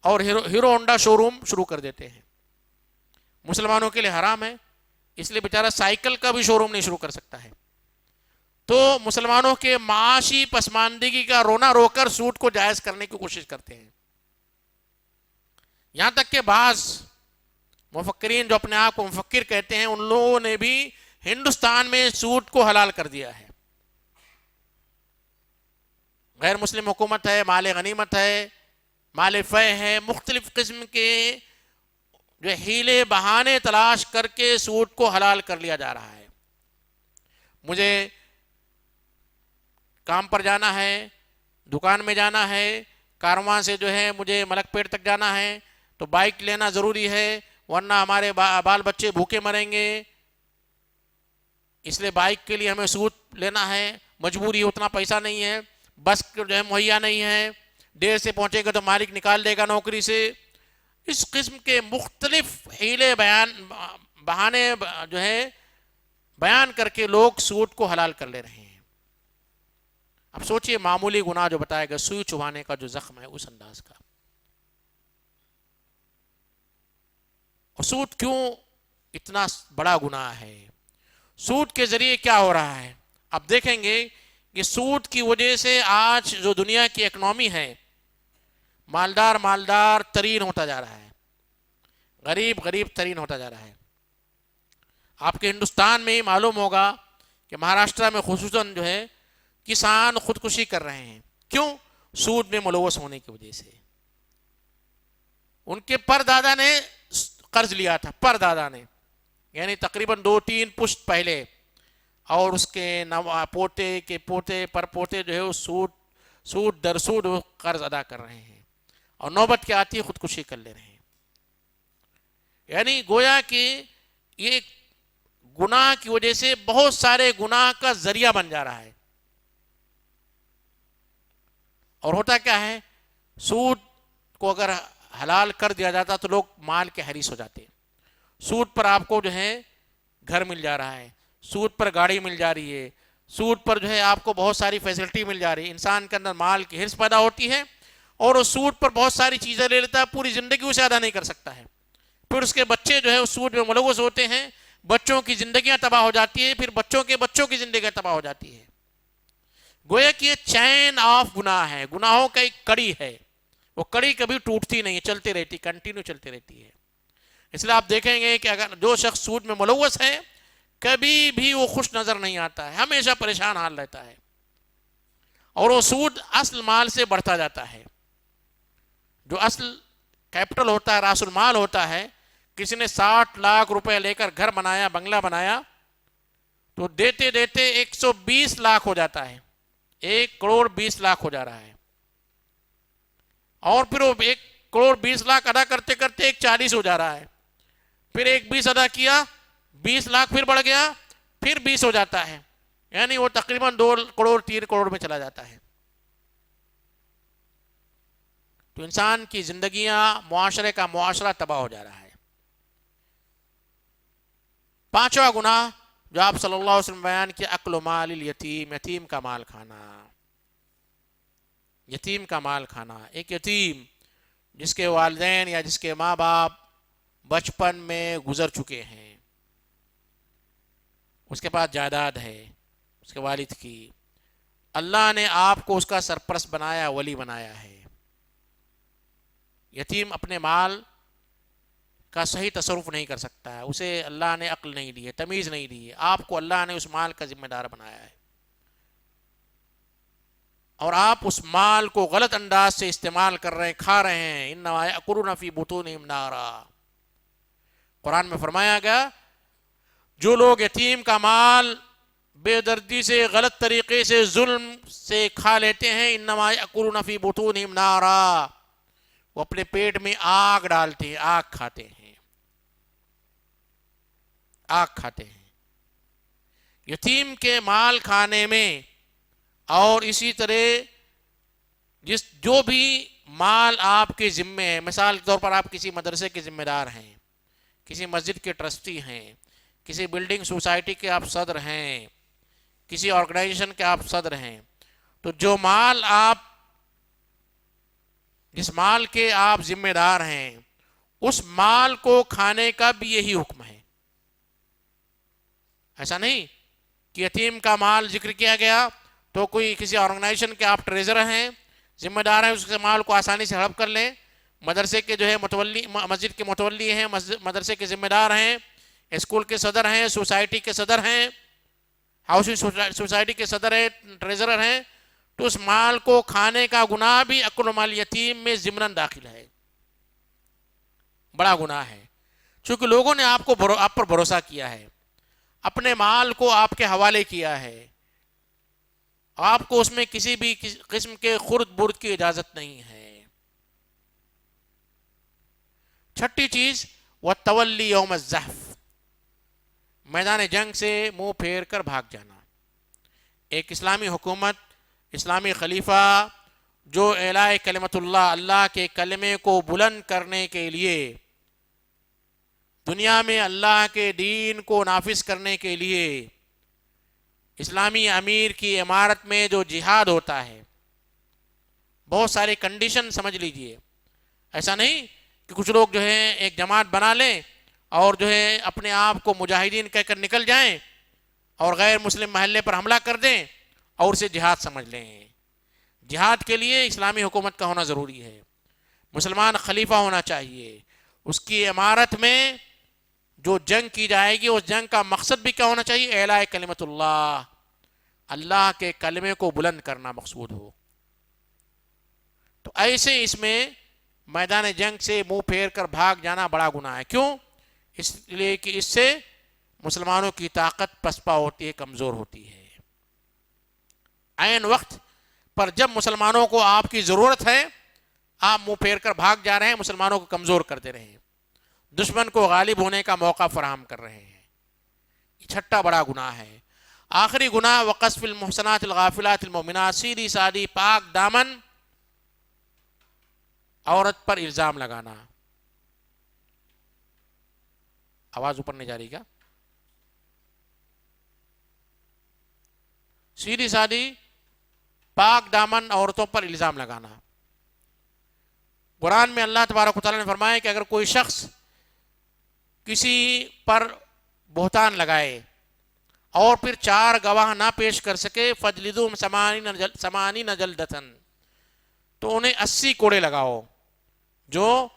اور ہیرو ہونڈا شو روم شروع کر دیتے ہیں. مسلمانوں کے لیے حرام ہے, اس لیے بیچارہ سائیکل کا بھی شو روم نہیں شروع کر سکتا ہے. تو مسلمانوں کے معاشی پسماندگی کا رونا رو کر سود کو جائز کرنے کی کوشش کرتے ہیں. یہاں تک کہ بعض مفکرین جو اپنے آپ کو مفکر کہتے ہیں, ان لوگوں نے بھی ہندوستان میں سود کو حلال کر دیا ہے. غیر مسلم حکومت ہے, مال غنیمت ہے, مال فے ہے, مختلف قسم کے جو ہیلے بہانے تلاش کر کے سود کو حلال کر لیا جا رہا ہے. مجھے کام پر جانا ہے, دکان میں جانا ہے, کارواں سے جو ہے مجھے ملک پیٹ تک جانا ہے, تو بائک لینا ضروری ہے, ورنہ ہمارے بال بچے بھوکے مریں گے, اس لیے بائک کے لیے ہمیں سود لینا ہے, مجبوری اتنا پیسہ نہیں ہے, بس جو ہے مہیا نہیں ہے, دیر سے پہنچے گا تو مالک نکال دے گا نوکری سے. اس قسم کے مختلف حیلے بہانے جو ہے بیان کر کے لوگ سود کو حلال کر لے رہے ہیں. اب سوچئے معمولی گناہ جو بتایا گیا, سوئی چبھانے کا جو زخم ہے اس انداز کا. اور سود کیوں اتنا بڑا گناہ ہے؟ سود کے ذریعے کیا ہو رہا ہے؟ اب دیکھیں گے کہ سود کی وجہ سے آج جو دنیا کی اکنومی ہے, مالدار ترین ہوتا جا رہا ہے, غریب ترین ہوتا جا رہا ہے. آپ کے ہندوستان میں ہی معلوم ہوگا کہ مہاراشٹرا میں خصوصاً جو ہے کسان خودکشی کر رہے ہیں. کیوں؟ سود میں ملوث ہونے کی وجہ سے. ان کے پردادا نے قرض لیا تھا, پردادا نے, یعنی تقریباً 2-3 پشت پہلے, اور اس کے پوتے کے پوتے پر پوتے جو ہے وہ سود در سود قرض ادا کر رہے ہیں, اور نوبت کے آتی خودکشی کر لے رہے ہیں. یعنی گویا کہ یہ گناہ کی وجہ سے بہت سارے گناہ کا ذریعہ بن جا رہا ہے. اور ہوتا کیا ہے, سود کو اگر حلال کر دیا جاتا تو لوگ مال کے حریص ہو جاتے. سود پر آپ کو جو ہے گھر مل جا رہا ہے, سود پر گاڑی مل جا رہی ہے, سود پر جو ہے آپ کو بہت ساری فیسلٹی مل جا رہی ہے. انسان کے اندر مال کی حرص پیدا ہوتی ہے, اور وہ سود پر بہت ساری چیزیں لے لیتا ہے, پوری زندگی اسے ادا نہیں کر سکتا ہے. پھر اس کے بچے جو ہے اس سود میں ملوث ہوتے ہیں, بچوں کی زندگیاں تباہ ہو جاتی ہیں, پھر بچوں کے بچوں کی زندگیاں تباہ ہو جاتی ہے. گویا کہ یہ چین آف گناہ ہے, گناہوں کا ایک کڑی ہے, وہ کڑی کبھی ٹوٹتی نہیں, چلتی رہتی, کنٹینیو چلتی رہتی ہے. اس لیے آپ دیکھیں گے کہ اگر جو شخص سود میں ملوث ہے کبھی بھی وہ خوش نظر نہیں آتا ہے, ہمیشہ پریشان حال رہتا ہے, اور وہ سود اصل مال سے بڑھتا جاتا ہے. جو اصل کیپٹل ہوتا ہے، راس المال ہوتا ہے. کسی نے 60 لاکھ روپے لے کر گھر بنایا، بنگلہ بنایا، تو دیتے دیتے 120 لاکھ ہو جاتا ہے، 1,20,00,000 ہو جا رہا ہے. اور پھر وہ 1,20,00,000 ادا کرتے کرتے 1,40 ہو جا رہا ہے. پھر 1,20 ادا کیا، 20 لاکھ پھر بڑھ گیا، پھر 20 ہو جاتا ہے. یعنی وہ تقریباً 2 کروڑ 3 کروڑ میں چلا جاتا ہے. تو انسان کی زندگیاں، معاشرے کا معاشرہ تباہ ہو جا رہا ہے. 5واں گناہ جو آپ صلی اللہ علیہ وسلم بیان کیا، اکل مال الیتیم، یتیم کا مال کھانا. یتیم کا مال کھانا. ایک یتیم جس کے والدین یا جس کے ماں باپ بچپن میں گزر چکے ہیں، اس کے پاس جائیداد ہے اس کے والد کی، اللہ نے آپ کو اس کا سرپرست بنایا، ولی بنایا ہے. یتیم اپنے مال کا صحیح تصرف نہیں کر سکتا ہے، اسے اللہ نے عقل نہیں دی ہے، تمیز نہیں دی ہے. آپ کو اللہ نے اس مال کا ذمہ دار بنایا ہے، اور آپ اس مال کو غلط انداز سے استعمال کر رہے ہیں، کھا رہے ہیں. انما یأکلون فی بطونہم نارا. قرآن میں فرمایا گیا جو لوگ یتیم کا مال بے دردی سے، غلط طریقے سے، ظلم سے کھا لیتے ہیں، انما یأکلون فی بطونہم نارا، وہ اپنے پیٹ میں آگ ڈالتے ہیں، آگ کھاتے ہیں، آگ کھاتے ہیں. یتیم کے مال کھانے میں، اور اسی طرح جو بھی مال آپ کے ذمے ہے، مثال کے طور پر آپ کسی مدرسے کے ذمہ دار ہیں، کسی مسجد کے ٹرسٹی ہیں، کسی بلڈنگ سوسائٹی کے آپ صدر ہیں، کسی آرگنائزیشن کے آپ صدر ہیں، تو جو مال آپ، جس مال کے آپ ذمہ دار ہیں، اس مال کو کھانے کا بھی یہی حکم ہے. ایسا نہیں کہ یتیم کا مال ذکر کیا گیا تو کوئی کسی آرگنائزیشن کے آپ ٹریزرر ہیں، ذمہ دار ہیں، اس کے مال کو آسانی سے ہڑپ کر لیں. مدرسے کے جو ہے متولی، مسجد کے متولی ہیں، مدرسے کے ذمہ دار ہیں، اسکول کے صدر ہیں، سوسائٹی کے صدر ہیں، ہاؤسنگ سوسائٹی کے صدر ہیں، ٹریزرر ہیں، تو اس مال کو کھانے کا گناہ بھی اکل مال یتیم میں ضمناً داخل ہے، بڑا گناہ ہے. چونکہ لوگوں نے آپ پر بھروسہ کیا ہے، اپنے مال کو آپ کے حوالے کیا ہے، آپ کو اس میں کسی بھی قسم کے خرد برد کی اجازت نہیں ہے. 6ٹھی چیز، وَالتَّوَلِّ يَوْمَ الزَّحْفِ، میدان جنگ سے منہ پھیر کر بھاگ جانا. ایک اسلامی حکومت، اسلامی خلیفہ جو اعلاء کلمت اللہ، اللہ کے کلمے کو بلند کرنے کے لیے، دنیا میں اللہ کے دین کو نافذ کرنے کے لیے، اسلامی امیر کی عمارت میں جو جہاد ہوتا ہے، بہت سارے کنڈیشن سمجھ لیجئے. ایسا نہیں کہ کچھ لوگ جو ہے ایک جماعت بنا لیں اور جو ہے اپنے آپ کو مجاہدین کہہ کر نکل جائیں اور غیر مسلم محلے پر حملہ کر دیں اور اسے جہاد سمجھ لیں. جہاد کے لیے اسلامی حکومت کا ہونا ضروری ہے، مسلمان خلیفہ ہونا چاہیے، اس کی عمارت میں جو جنگ کی جائے گی اس جنگ کا مقصد بھی کیا ہونا چاہیے؟ اعلاء کلمت اللہ، اللہ کے کلمے کو بلند کرنا مقصود ہو. تو ایسے اس میں میدان جنگ سے منہ پھیر کر بھاگ جانا بڑا گناہ ہے. کیوں؟ اس لیے کہ اس سے مسلمانوں کی طاقت پسپا ہوتی ہے، کمزور ہوتی ہے. عین وقت پر جب مسلمانوں کو آپ کی ضرورت ہے، آپ منہ پھیر کر بھاگ جا رہے ہیں، مسلمانوں کو کمزور کر دے رہے ہیں، دشمن کو غالب ہونے کا موقع فراہم کر رہے ہیں. یہ 6ٹھا بڑا گناہ ہے. آخری گناہ، وقذف المحصنات الغافلات المؤمنات، سیدھی سادھی پاک دامن عورت پر الزام لگانا. آواز اوپر نہیں جا رہی کیا؟ سیدھی سادھی پاک دامن عورتوں پر الزام لگانا. قرآن میں اللہ تبارک و تعالیٰ نے فرمایا کہ اگر کوئی شخص کسی پر بہتان لگائے اور پھر 4 گواہ نہ پیش کر سکے، فَجْلِدُوهُمْ 80 جلدةً، تو انہیں 80 کوڑے لگاؤ. جو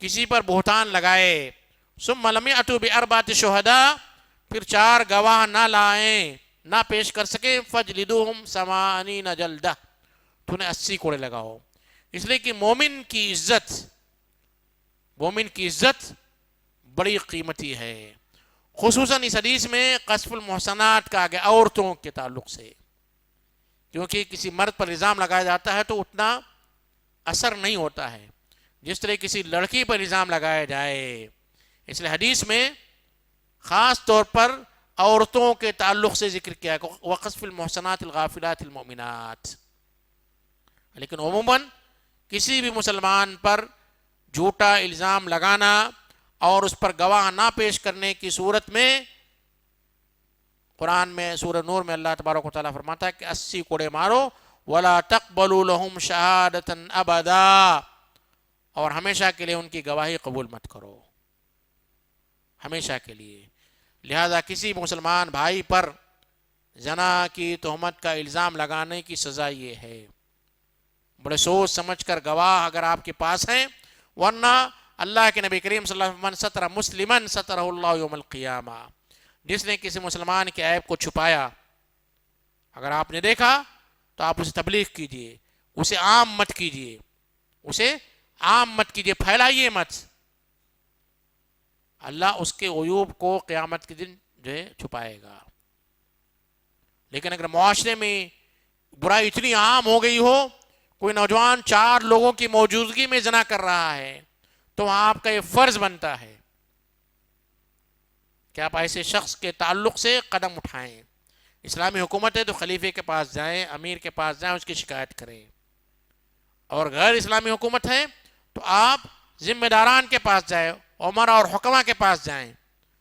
کسی پر بہتان لگائے، ثُمَّ لَمْ يَأْتُوا بِأَرْبَعَةِ شُهَدَاءَ، پھر 4 گواہ نہ لائیں، نہ پیش کر سکے، فَجْلِدُوهُمْ 80 جلدة، تو انہیں 80 کوڑے لگاؤ. اس لیے کہ مومن کی عزت مومن کی عزت بڑی قیمتی ہے، خصوصاً اس حدیث میں قذف المحصنات کا آگے عورتوں کے تعلق سے، کیونکہ کسی مرد پر الزام لگایا جاتا ہے تو اتنا اثر نہیں ہوتا ہے جس طرح کسی لڑکی پر الزام لگایا جائے، اس لیے حدیث میں خاص طور پر عورتوں کے تعلق سے ذکر کیا ہے، وقذف المحصنات الغافلات المؤمنات۔ لیکن عموماً کسی بھی مسلمان پر جھوٹا الزام لگانا اور اس پر گواہ نہ پیش کرنے کی صورت میں قرآن میں سورہ نور میں اللہ تبارک و تعالیٰ فرماتا ہے کہ 80 کوڑے مارو، وَلَا تَقْبَلُوا لَهُمْ شَهَادَةً أَبَدًا، اور ہمیشہ کے لیے ان کی گواہی قبول مت کرو، ہمیشہ کے لیے۔ لہذا کسی مسلمان بھائی پر زنا کی تہمت کا الزام لگانے کی سزا یہ ہے، بڑے سوچ سمجھ کر گواہ اگر آپ کے پاس ہیں، ورنہ اللہ کے نبی کریم صلی اللہ علیہ وسلم من ستر مسلمن سترہ اللہ یوم القیامہ، جس نے کسی مسلمان کے عیب کو چھپایا، اگر آپ نے دیکھا تو آپ اسے تبلیغ کیجئے، اسے عام مت کیجئے، اسے عام مت کیجئے، پھیلائیے مت، اللہ اس کے عیوب کو قیامت کے دن جو ہے چھپائے گا۔ لیکن اگر معاشرے میں برائی اتنی عام ہو گئی ہو، کوئی نوجوان 4 لوگوں کی موجودگی میں زنا کر رہا ہے، تو آپ کا یہ فرض بنتا ہے کہ آپ ایسے شخص کے تعلق سے قدم اٹھائیں۔ اسلامی حکومت ہے تو خلیفے کے پاس جائیں، امیر کے پاس جائیں، اس کی شکایت کریں، اور غیر اسلامی حکومت ہے تو آپ ذمہ داران کے پاس جائیں، عمرا اور حکمہ کے پاس جائیں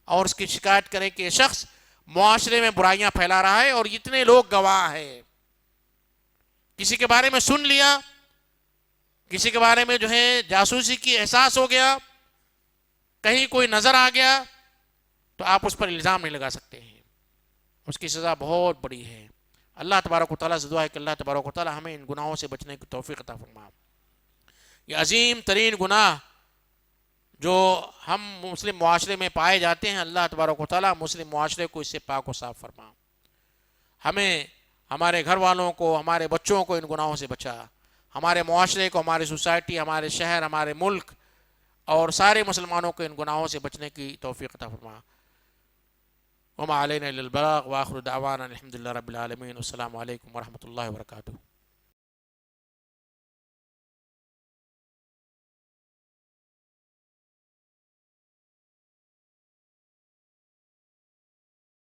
اور اس کی شکایت کریں کہ یہ شخص معاشرے میں برائیاں پھیلا رہا ہے اور اتنے لوگ گواہ ہیں۔ کسی کے بارے میں سن لیا، کسی کے بارے میں جو ہے جاسوسی کی احساس ہو گیا، کہیں کوئی نظر آ گیا، تو آپ اس پر الزام نہیں لگا سکتے ہیں، اس کی سزا بہت بڑی ہے۔ اللہ تبارک و تعالیٰ سے دعا ہے کہ اللہ تبارک و تعالیٰ ہمیں ان گناہوں سے بچنے کی توفیق عطا فرما۔ یہ عظیم ترین گناہ جو ہم مسلم معاشرے میں پائے جاتے ہیں، اللہ تبارک و تعالیٰ مسلم معاشرے کو اس سے پاک و صاف فرما، ہمیں، ہمارے گھر والوں کو، ہمارے بچوں کو ان گناہوں سے بچا، ہمارے معاشرے کو، ہماری سوسائٹی، ہمارے شہر، ہمارے ملک اور سارے مسلمانوں کو ان گناہوں سے بچنے کی توفیق عطا فرما۔ وما علینا الا البلاغ، وآخر دعوانا الحمد للہ رب العالمین، السلام علیکم ورحمۃ اللہ وبرکاتہ۔